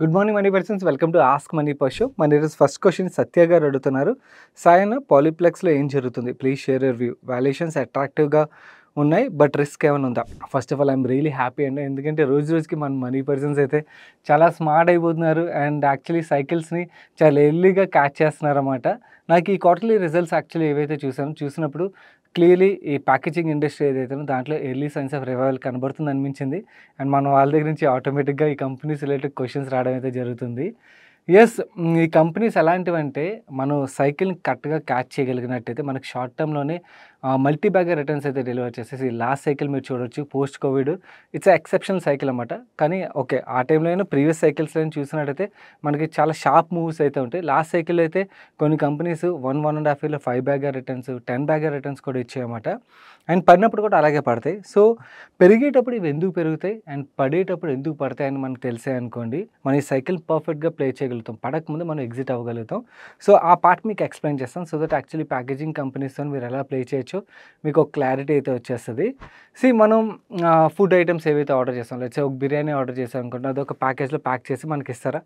Good morning money persons, welcome to ask money per show. మన ఈరోజు first question సత్య గారు అడుగుతున్నారు. సాయన పాలీప్లెక్స్లో ఏం జరుగుతుంది, please share your view. Valuations అట్రాక్టివ్గా ఉన్నాయి, బట్ రిస్క్ ఏమైనా ఉందా? First of all I'm really happy అండి, ఎందుకంటే రోజు రోజుకి మన మనీ పర్సన్స్ అయితే చాలా స్మార్ట్ అయిపోతున్నారు అండ్ యాక్చువల్లీ సైకిల్స్ని చాలా ఎర్లీగా క్యాచ్ చేస్తున్నారు అన్నమాట. నాకు ఈ క్వార్టర్లీ రిజల్ట్స్ యాక్చువల్లీ ఏవైతే చూసినప్పుడు క్లియర్లీ ఈ ప్యాకేజింగ్ ఇండస్ట్రీ ఏదైతే దాంట్లో ఎర్లీ సైన్స్ ఆఫ్ రివైవల్ కనబడుతుంది అనిపించింది. అండ్ మనం వాళ్ళ దగ్గర నుంచి ఆటోమేటిక్గా ఈ కంపెనీస్ రిలేటెడ్ క్వశ్చన్స్ రావడం అయితే జరుగుతుంది. యెస్, ఈ కంపెనీస్ ఎలాంటివంటే మనం సైకిల్‌ని కరెక్ట్‌గా క్యాచ్ చేయగలిగినట్టయితే మనకు షార్ట్ టర్మ్‌లోనే మల్టీ బ్యాగర్ రిటర్న్స్ అయితే డెలివర్ చేసేసి లాస్ట్ సైకిల్ మీరు చూడొచ్చు post Covid its exceptional cycle అనమాట. కానీ ఓకే, ఆ టైంలో అయినా ప్రీవియస్ సైకిల్స్‌లో చూసినట్టయితే మనకి చాలా షార్ప్ మూవ్స్ అయితే ఉంటాయి. లాస్ట్ సైకిల్ అయితే కొన్ని కంపెనీస్ 1.5 ఇయర్‌లో 5 బ్యాగర్ రిటర్న్స్, 10 బ్యాగర్ రిటర్న్స్ కూడా ఇచ్చాయన్నమాట. అండ్ పడినప్పుడు కూడా అలాగే పడతాయి. సో పెరిగేటప్పుడు ఇవి ఎందుకు పెరుగుతాయి అండ్ పడేటప్పుడు ఎందుకు పడతాయి అని మనకు తెలిసాయి అనుకోండి, మన ఈ సైకిల్ పర్ఫెక్ట్గా ప్లే చేయగలుగుతాం. పడకముందు మనం ఎగ్జిట్ అవ్వగలుగుతాం. సో ఆ పార్ట్ మీకు ఎక్స్ప్లెయిన్ చేస్తాను, సో దట్ యాక్చువల్లీ ప్యాకేజింగ్ కంపెనీస్తో మీరు ఎలా ప్లే చేయొచ్చో మీకు ఒక క్లారిటీ అయితే వచ్చేస్తుంది. మనం ఫుడ్ ఐటమ్స్ ఏవైతే ఆర్డర్ చేస్తాం, లేకపోతే ఒక బిర్యానీ ఆర్డర్ చేసాం అనుకోండి, అదొక ప్యాకేజ్లో ప్యాక్ చేసి మనకి ఇస్తారా?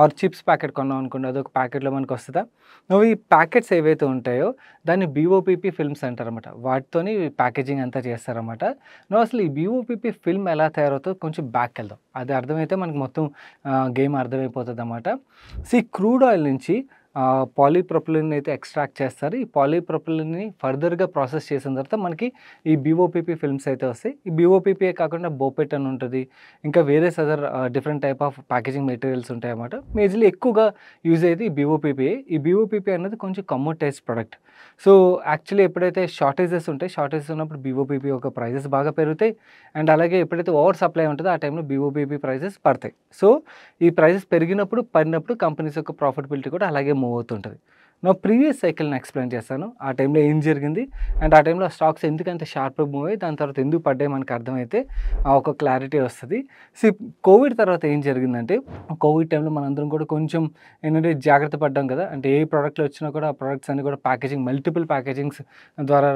ఆర్ చిప్స్ ప్యాకెట్ కొన్నాం అనుకోండి, అదొక ప్యాకెట్లో మనకు వస్తుందా? నువ్వు ఈ ప్యాకెట్స్ ఏవైతే ఉంటాయో దాన్ని బీఓపీపీ ఫిల్మ్స్ అంటారన్నమాట. వాటితోని ప్యాకేజింగ్ అంతా చేస్తారన్నమాట. నువ్వు అసలు ఈ బీఓపీపీ ఫిల్మ్ ఎలా తయారవుతుందో కొంచెం బ్యాక్ వెళ్దాం, అది అర్థమైతే మనకు మొత్తం గేమ్ అర్థమైపోతుంది అన్నమాట. క్రూడ్ ఆయిల్ నుంచి పాలీప్రొపిలిన్ అయితే ఎక్స్ట్రాక్ట్ చేస్తారు. ఈ పాలీప్రొపిలిన్ని ఫర్దర్గా ప్రాసెస్ చేసిన తర్వాత మనకి ఈ బీఓపీపీ ఫిల్మ్స్ అయితే వస్తాయి. ఈ బీఓపీపీయే కాకుండా బోపెట్ అని ఉంటుంది, ఇంకా వేరే other different type of packaging materials ఉంటాయి అన్నమాట. మేజర్లీ ఎక్కువగా యూజ్ అయ్యేది ఈ బీఓపీపీ. ఈ బీఓపీపీ అనేది కొంచెం కమోటైజ్డ్ ప్రొడక్ట్. సో యాక్చువల్లీ ఎప్పుడైతే షార్టేజెస్ ఉంటాయి, షార్టేజెస్ ఉన్నప్పుడు బీఓపీపీ ఒక ప్రైజెస్ బాగా పెరుగుతాయి. అండ్ అలాగే ఎప్పుడైతే ఓవర్ సప్లై ఉంటుందో ఆ టైంలో బీఓపీపీ ప్రైజెస్ పడతాయి. సో ఈ ప్రైజెస్ పెరిగినప్పుడు పడినప్పుడు కంపెనీస్ యొక్క ప్రాఫిటబిలిటీ కూడా అలాగే మూవ్ అవుతుంటుంది. నా ప్రీవియస్ సైకిల్ని ఎక్స్ప్లెయిన్ చేస్తాను, ఆ టైంలో ఏం జరిగింది అండ్ ఆ టైంలో స్టాక్స్ ఎందుకంత షార్ప్గా మూవ్ అయ్యి దాని తర్వాత ఎందుకు పడ్డాయి మనకు అర్థమైతే ఒక క్లారిటీ వస్తుంది. కోవిడ్ తర్వాత ఏం జరిగిందంటే, కోవిడ్ టైంలో మనందరం కూడా కొంచెం ఏంటంటే జాగ్రత్త పడ్డాం కదా. అంటే ఏ ప్రోడక్ట్లు వచ్చినా కూడా ఆ ప్రోడక్ట్స్ అన్ని కూడా ప్యాకేజింగ్ మల్టిపుల్ ప్యాకేజింగ్స్ ద్వారా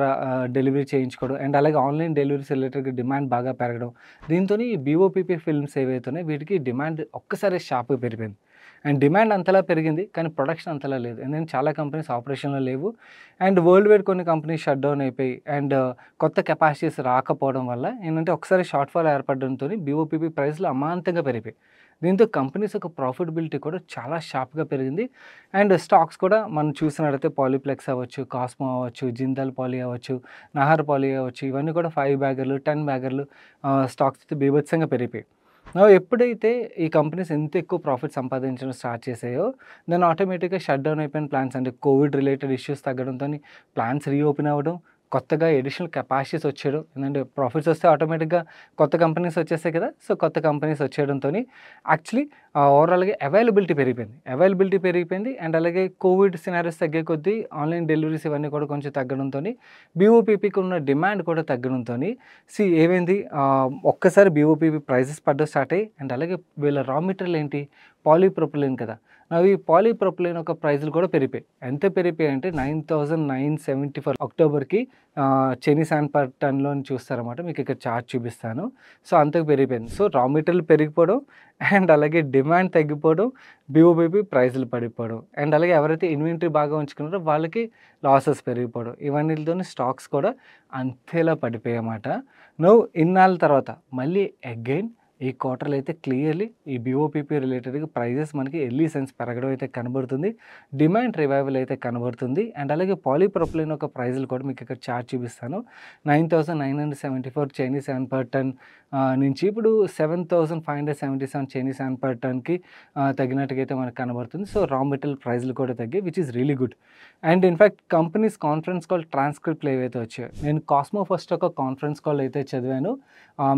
డెలివరీ చేయించుకోవడం అండ్ అలాగే ఆన్లైన్ డెలివరీస్ రిలేటెడ్గా డిమాండ్ బాగా పెరగడం. దీంతో ఈ బీఓపీపీ ఫిల్మ్స్ ఏవైతే ఉన్నాయో వీటికి డిమాండ్ ఒక్కసారి షార్ప్గా పెరిగిపోయింది. అండ్ డిమాండ్ అంతలా పెరిగింది కానీ ప్రొడక్షన్ అంతలా లేదు, ఎందుకంటే చాలా కంపెనీస్ ఆపరేషన్లో లేవు. అండ్ వరల్డ్ వైడ్ కొన్ని కంపెనీస్ షట్ డౌన్ అయిపోయి అండ్ కొత్త కెపాసిటీస్ రాకపోవడం వల్ల ఏంటంటే ఒకసారి షార్ట్ ఫాల్ ఏర్పడడంతో బీఓపీపీ ప్రైస్లు అమాంతంగా పెరిగిపోయి, దీంతో కంపెనీస్ యొక్క ప్రాఫిటబిలిటీ కూడా చాలా షార్ప్గా పెరిగింది. అండ్ స్టాక్స్ కూడా మనం చూసినట్లయితే పాలీప్లెక్స్ అవ్వచ్చు, కాస్మో అవ్వచ్చు, జిందాల్ పాలీ అవ్వచ్చు, నహర్ పాలీ అవ్వచ్చు, ఇవన్నీ కూడా 5 బ్యాగర్లు 10 బ్యాగర్లు స్టాక్స్ అయితే బీభత్సంగా పెరిగిపోయాయి. ఎప్పుడైతే ఈ కంపెనీస్ ఎంత ఎక్కువ ప్రాఫిట్ సంపాదించడం స్టార్ట్ చేసాయో దాన్ని ఆటోమేటిక్గా షట్ డౌన్ అయిపోయిన ప్లాన్స్, అంటే కోవిడ్ రిలేటెడ్ ఇష్యూస్ తగ్గడంతో ప్లాన్స్ రీఓపెన్ అవ్వడం, కొత్తగా ఎడిషనల్ కెపాసిటీస్ వచ్చేయడం. ఎందుకంటే ప్రాఫిట్స్ వస్తే ఆటోమేటిక్గా కొత్త కంపెనీస్ వచ్చేస్తాయి కదా. సో కొత్త కంపెనీస్ వచ్చేయడంతో యాక్చువల్లీ ఓవరాల్గా అవైలబిలిటీ పెరిగిపోయింది అండ్ అలాగే కోవిడ్ సినారియోస్ తగ్గే కొద్దీ ఆన్లైన్ డెలివరీస్ ఇవన్నీ కూడా కొంచెం తగ్గడంతో బీఓపీపీకి ఉన్న డిమాండ్ కూడా తగ్గడంతో ఏమైంది, ఒక్కసారి బీఓపీపీ ప్రైజెస్ పడ్డం స్టార్ట్ అయ్యి అండ్ అలాగే వీళ్ళ రా మెటీరియల్ ఏంటి, పాలీప్రొపిలిన్ కదా. అవి పాలీప్రొపిలిన్ యొక్క ప్రైజులు కూడా పెరిగిపోయాయి. ఎంత పెరిగిపోయాయి అంటే 9,974 అక్టోబర్కి చైనీస్ యాన్ పర్ టన్లో చూస్తారన్నమాట. మీకు ఇక్కడ చార్ట్ చూపిస్తాను. సో అంతకు పెరిగిపోయింది. సో రా మెటీరియల్ పెరిగిపోవడం అండ్ అలాగే డిమాండ్ తగ్గిపోవడం, బీఓబీపీ ప్రైజులు పడిపోవడం అండ్ అలాగే ఎవరైతే ఇన్వెంటరీ బాగా ఉంచుకున్నారో వాళ్ళకి లాసెస్ పెరిగిపోవడం, ఇవన్నిటితో స్టాక్స్ కూడా అంతేలా పడిపోయాయి అన్నమాట. ఇన్నాళ్ళ తర్వాత మళ్ళీ అగైన్ ఈ క్వార్టర్లో అయితే క్లియర్లీ ఈ బీఓపీపీ రిలేటెడ్గా ప్రైజెస్ మనకి ఎర్లీ సైన్స్ పెరగడం అయితే కనబడుతుంది, డిమాండ్ రివైవల్ అయితే కనబడుతుంది అండ్ అలాగే పాలీప్రొపిలిన్ యొక్క ప్రైజులు కూడా మీకు ఇక్కడ చార్ట్ చూపిస్తాను. 9,974 చైనీస్ యాన్ పర్ టన్ నుంచి ఇప్పుడు 7,577 చైనీస్ యాన్ పర్ టన్కి తగ్గినట్టుగా అయితే మనకు కనబడుతుంది. సో రా మెటీరియల్ ప్రైజులు కూడా తగ్గాయి, which is really good. And in fact companies conference call ట్రాన్స్క్రిప్ట్లు ఏవైతే వచ్చాయో, నేను కాస్మో ఫస్ట్ ఒక కాన్ఫరెన్స్ కాల్ అయితే చదివాను.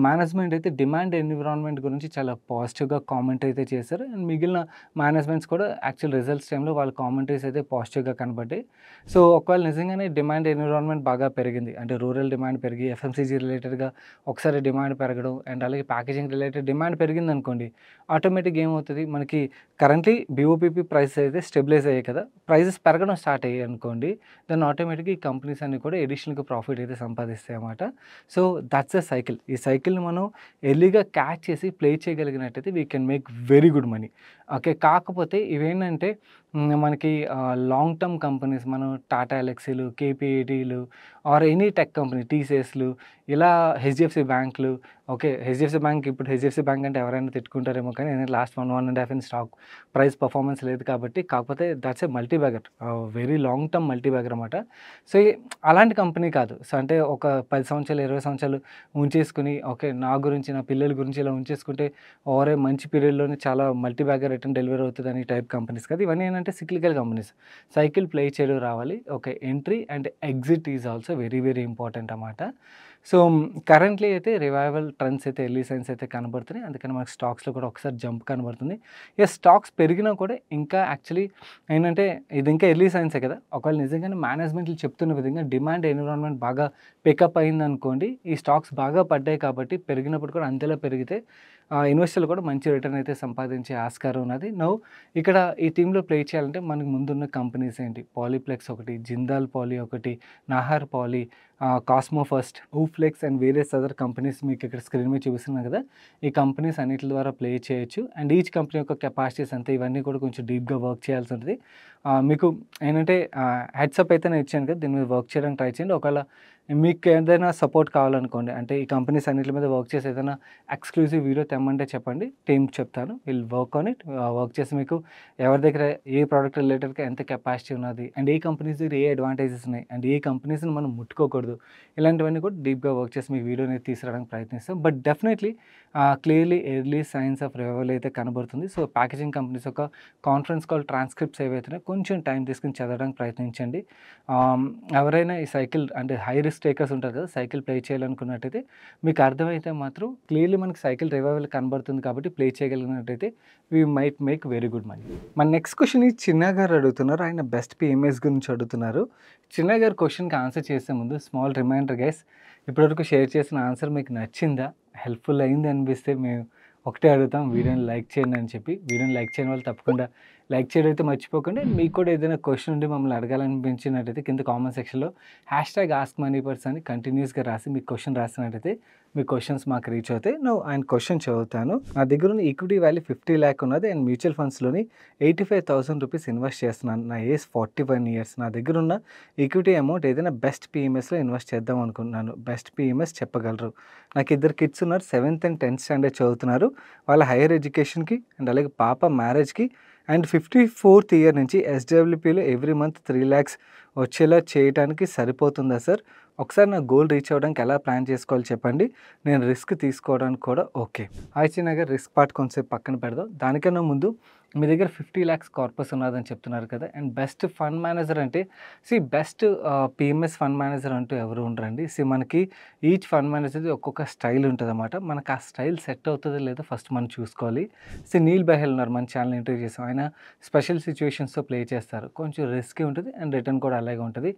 మేనేజ్మెంట్ అయితే డిమాండ్ ఎన్విరాన్మెంట్ గురించి చాలా పాజిటివ్గా కామెంట్ అయితే చేశారు అండ్ మిగిలిన మేనేజ్మెంట్స్ కూడా యాక్చువల్ రిజల్ట్స్ టైంలో వాళ్ళ కామెంటరీస్ అయితే పాజిటివ్గా కనబడ్డాయి. సో ఒకవేళ నిజంగానే డిమాండ్ ఎన్విరాన్మెంట్ బాగా పెరిగింది అంటే రూరల్ డిమాండ్ పెరిగి ఎఫ్ఎంసీజీ రిలేటెడ్గా ఒకసారి డిమాండ్ పెరగడం అండ్ అలాగే ప్యాకేజింగ్ రిలేటెడ్ డిమాండ్ పెరిగింది అనుకోండి, ఆటోమేటిక్గా ఏమవుతుంది, మనకి కరెంట్లీ బీఓపీపీ ప్రైసెస్ అయితే స్టెబిలైజ్ అయ్యాయి కదా, ప్రైజెస్ పెరగడం స్టార్ట్ అయ్యాయి అనుకోండి, దాన్ని ఆటోమేటిక్గా ఈ కంపెనీస్ అన్ని కూడా ఎడిషనల్గా ప్రాఫిట్ అయితే సంపాదిస్తాయి అన్నమాట. So that's a cycle. ఈ సైకిల్ని మనం ఎర్లీగా క్యాచ్ క్యాచ్ చేసి ప్లే చేయగలిగినట్టయితే we can make very good money. Okay. కాకపోతే ఇవేంటంటే మనకి లాంగ్ టర్మ్ కంపెనీస్ మనం టాటా ఎల్ఎక్సీలు, కేపీఈటీలు ఆర్ ఎనీ టెక్ కంపెనీ టీసీఎస్‌లు ఇలా హెచ్‌డిఎఫ్‌సి బ్యాంక్‌లు ఓకే. హెచ్‌డిఎఫ్‌సి బ్యాంక్ ఇప్పుడు హెచ్‌డిఎఫ్‌సి బ్యాంక్ అంటే ఎవరైనా తిట్టుకుంటారేమో కానీ నేను లాస్ట్ 1, 1 ½ స్టాక్ ప్రైస్ పర్ఫార్మెన్స్ లేదు కాబట్టి. కాకపోతే that's a multi bagger. Very long term multi bagger అనమాట. సో, అలాంటి కంపెనీ కాదు. సో, అంటే ఒక 10 సంవత్సరాలు, 20 సంవత్సరాలు ఉంచేసుకొని ఓకే. నా గురించి, నా పిల్లల గురించి ఇలా ఉంచేసుకుంటే ఓరే మంచి పీరియడ్‌లోనే చాలా మల్టీ బ్యాగర్ రిటర్న్ డెలివరీ అవుతదని టైప్ కంపెనీస్ కాదు. ఇవన్నీ ఏంటంటే సిక్లికల్ కంపెనీస్. సైకిల్ ప్లే చేయడం రావాలి. Okay. Entry and exit is also very, very important అనమాట. సో, కరెంట్‌లీ అయితే రివైవల్ ట్రెండ్స్ అయితే ఎర్లీ సైన్స్ అయితే కనబడుతున్నాయి. అందుకని మనకు స్టాక్స్‌లో కూడా ఒకసారి జంప్ కనబడుతుంది. స్టాక్స్ పెరిగినా కూడా ఇంకా యాక్చువల్లీ ఏంటంటే ఇది ఇంకా ఎర్లీ సైన్సే కదా! ఒకవేళ నిజంగానే మేనేజ్మెంట్లు చెప్తున్న విధంగా డిమాండ్ ఎన్విరాన్మెంట్ బాగా పికప్ అయిందనుకోండి, ఈ స్టాక్స్ బాగా పడ్డాయి కాబట్టి పెరిగినప్పుడు కూడా అంతేలా పెరిగితే ఇన్వెస్టర్లు కూడా మంచి రిటర్న్ అయితే సంపాదించే ఆస్కారం ఉన్నది. నౌ ఇక్కడ ఈ టీమ్‌లో ప్లే చేయాలంటే మనకు ముందున్న కంపెనీస్ ఏంటి? పాలీప్లెక్స్ ఒకటి, జిందాల్ పాలీ ఒకటి, Nahar Poly, Cosmo First, UFlex and various other companies మీకు ఇక్కడ స్క్రీన్ మీద చూపిస్తున్నాను కదా! ఈ కంపెనీస్ అన్నిటి ద్వారా ప్లే చేయొచ్చు. అండ్ ఈచ్ కంపెనీ యొక్క కెపాసిటీస్ అంతా ఇవన్నీ కూడా కొంచెం డీప్‌గా వర్క్ చేయాల్సి ఉంటది. మీకు ఏంటంటే హెడ్స్ అప్ అయితే నేను ఇచ్చాను కదా! దీని మీద వర్క్ చేయడానికి ట్రై చేయండి. ఒకవేళ మీకు ఏదైనా సపోర్ట్ కావాలనుకోండి, అంటే ఈ కంపెనీస్ అన్నిటి మీద వర్క్ చేసి ఏదైనా ఎక్స్‌క్లూజివ్ వీడియో తెమ్మంటే చెప్పండి. టీమ్‌కి చెప్తాను. Will work on it. Work చేసి మీకు ఎవరి దగ్గర ఏ ప్రొడక్ట్ రిలేటెడ్‌గా ఎంత కెపాసిటీ ఉన్నది, అండ్ ఏ కంపెనీస్ దగ్గర ఏ అడ్వాంటేజెస్ ఉన్నాయి, అండ్ ఏ కంపెనీస్‌ని మనం ముట్టుకోకూడదు. ఇలాంటివన్నీ కూడా డీప్‌గా వర్క్ చేసి మీకు వీడియో అనేది తీసుకురావడానికి ప్రయత్నిస్తాం. But definitely clearly early science of revival అయితే కనబడుతుంది. సో, ప్యాకేజింగ్ కంపెనీస్ యొక్క కాన్ఫరెన్స్ కాల్ ట్రాన్స్క్రిప్ట్స్ ఏవైతున్నాయో కొంచెం టైం తీసుకొని చదవడానికి ప్రయత్నించండి. ఎవరైనా ఈ సైకిల్ అంటే హై రిస్క్ టేకర్స్ ఉంటారు కదా! సైకిల్ ప్లే చేయాలనుకున్నట్టయితే మీకు అర్థమైతే మాత్రం క్లియర్‌లీ మనకి సైకిల్ రివైవల్ కనబడుతుంది కాబట్టి ప్లే చేయగలిగినట్టయితే we might make very good money. మన నెక్స్ట్ క్వెషన్ ఈ చిన్న గారు అడుగుతున్నారు. ఆయన బెస్ట్ పీఎంఎస్ గురించి అడుగుతున్నారు. చిన్న గారు క్వెషన్‌కి ఆన్సర్ చేసే ముందు స్మాల్ రిమైండర్ గైస్, ఇప్పటివరకు షేర్ చేసిన ఆన్సర్ మీకు నచ్చిందా? హెల్ప్‌ఫుల్ అయింది అనిపిస్తే మేము ఒకటే అడుగుతాం, వీడియోని లైక్ చేయండి అని చెప్పి. వీడియోని లైక్ చేయని వాళ్ళు తప్పకుండా లైక్ చేయడం అయితే మర్చిపోకండి. మీకు కూడా ఏదైనా క్వెషన్ ఉండి మమ్మల్ని అడగాలనిపించినట్టయితే కింద కామెంట్ సెక్షన్‌లో #AskMoneyPers అని కంటిన్యూస్‌గా రాసి మీకు క్వెషన్ రాసినట్టయితే మీ క్వెషన్స్ మాకు రీచ్ అవుతాయి. ఆయన క్వెషన్ చదువుతాను. నా దగ్గర ఉన్న ఈక్విటీ వాల్యూ 50 lakh ఉన్నది అండ్ మ్యూచువల్ ఫండ్స్‌లోని 85,000 రూపీస్ ఇన్వెస్ట్ చేస్తున్నాను. నా ఏజ్ 41 years. నా దగ్గర ఉన్న ఈక్విటీ అమౌంట్ ఏదైనా బెస్ట్ పీఎంఎస్‌లో ఇన్వెస్ట్ చేద్దాం అనుకుంటున్నాను. బెస్ట్ పీఎంఎస్ చెప్పగలరు? నాకు ఇద్దరు కిడ్స్ ఉన్నారు. 7th and 10th స్టాండర్డ్ చదువుతున్నారు. వాళ్ళ హైయర్ ఎడ్యుకేషన్‌కి అండ్ అలాగే పాప మ్యారేజ్‌కి అండ్ 54th ఇయర్ నుంచి ఎస్‌డబ్ల్యూపీలో ఎవ్రీ మంత్ 3 lakhs వచ్చేలా చేయడానికి సరిపోతుందా సార్? ఒకసారి నా గోల్ రీచ్ అవ్వడానికి ఎలా ప్లాన్ చేసుకోవాలో చెప్పండి. నేను రిస్క్ తీసుకోవడానికి కూడా ఓకే. చిన్న గారు రిస్క్ పార్ట్ కొంచెంసేపు పక్కన పెడదాం. దానికన్నా ముందు మీ దగ్గర 50 lakhs కార్పస్ ఉన్నదని చెప్తున్నారు కదా! అండ్ బెస్ట్ ఫండ్ మేనేజర్ అంటే బెస్ట్ పీఎంఎస్ ఫండ్ మేనేజర్ అంటూ ఎవరు ఉండరండి. మనకి ఈచ్ ఫండ్ మేనేజర్‌ది ఒక్కొక్క స్టైల్ ఉంటదన్నమాట. మనకు ఆ స్టైల్ సెట్ అవుతదో లేదో ఫస్ట్ మనం చూసుకోవాలి. నీల్ బెహెల్ ఉన్నారు, మన ఛానల్ ఇంటర్వ్యూ చేసాం. ఆయన స్పెషల్ సిట్యుయేషన్స్‌తో ప్లే చేస్తారు. కొంచెం రిస్కీ ఉంటది అండ్ రిటర్న్ కూడా అలాగే ఉంటది.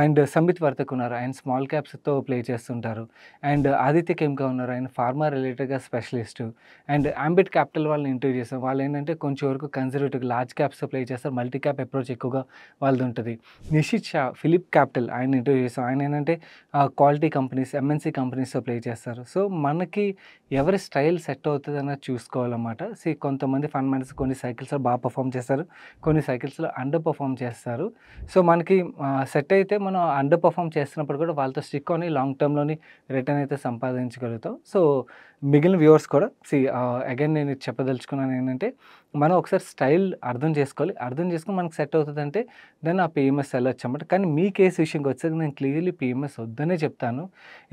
అండ్ సంబిత్ వర్తక్ ఉన్నారు. ఆయన స్మాల్ క్యాప్స్‌తో ప్లే చేస్తుంటారు. అండ్ ఆదిత్య కెమ్కా ఉన్నారు. ఆయన ఫార్మా రిలేటెడ్‌గా స్పెషలిస్టు. అండ్ అంబిట్ క్యాపిటల్ వాళ్ళని ఇంటర్వ్యూ చేసాం. వాళ్ళేంటంటే కొంచెం వరకు కన్జర్వేటివ్‌గా లార్జ్ క్యాప్స్‌తో ప్లే చేస్తారు. మల్టీ క్యాప్ అప్రోచ్ ఎక్కువగా వాళ్ళదుంటది. నిషిత్ షా ఫిలిప్ క్యాపిటల్ ఆయన ఇంటర్వ్యూ చేసాం. ఆయన ఏంటంటే క్వాలిటీ కంపెనీస్, ఎంఎన్‌సి కంపెనీస్‌తో ప్లే చేస్తారు. సో, మనకి ఎవరి స్టైల్ సెట్ అవుతదన్నది చూసుకోవాలన్నమాట. కొంతమంది ఫండ్ మేనేజర్స్ కొన్ని సైకిల్స్‌లో బాగా పర్ఫార్మ్ చేస్తారు. కొన్ని సైకిల్స్‌లో అండర్ పర్ఫార్మ్ చేస్తారు. సో, మనకి సెట్ అయితే మనం అండర్ పర్ఫార్మ్ చేస్తున్నప్పుడు కూడా వాళ్ళతో స్టిక్ అని లాంగ్ టర్మ్‌లోని రిటర్న్ అయితే సంపాదించగలుగుతాం. సో, మిగిలిన వ్యూవర్స్ కూడా అగైన్ నేను ఇది చెప్పదలుచుకున్నాను ఏంటంటే, మనం ఒకసారి స్టైల్ అర్థం చేసుకోవాలి. అర్థం చేసుకొని మనకు సెట్ అవుతదంటే దెన్ ఆ పీఎంఎస్ వెళ్ళొచ్చన్నమాట. కానీ మీ కేస్ విషయంకి వచ్చేసరికి నేను క్లియర్‌లీ పీఎంఎస్ వద్దనే చెప్తాను.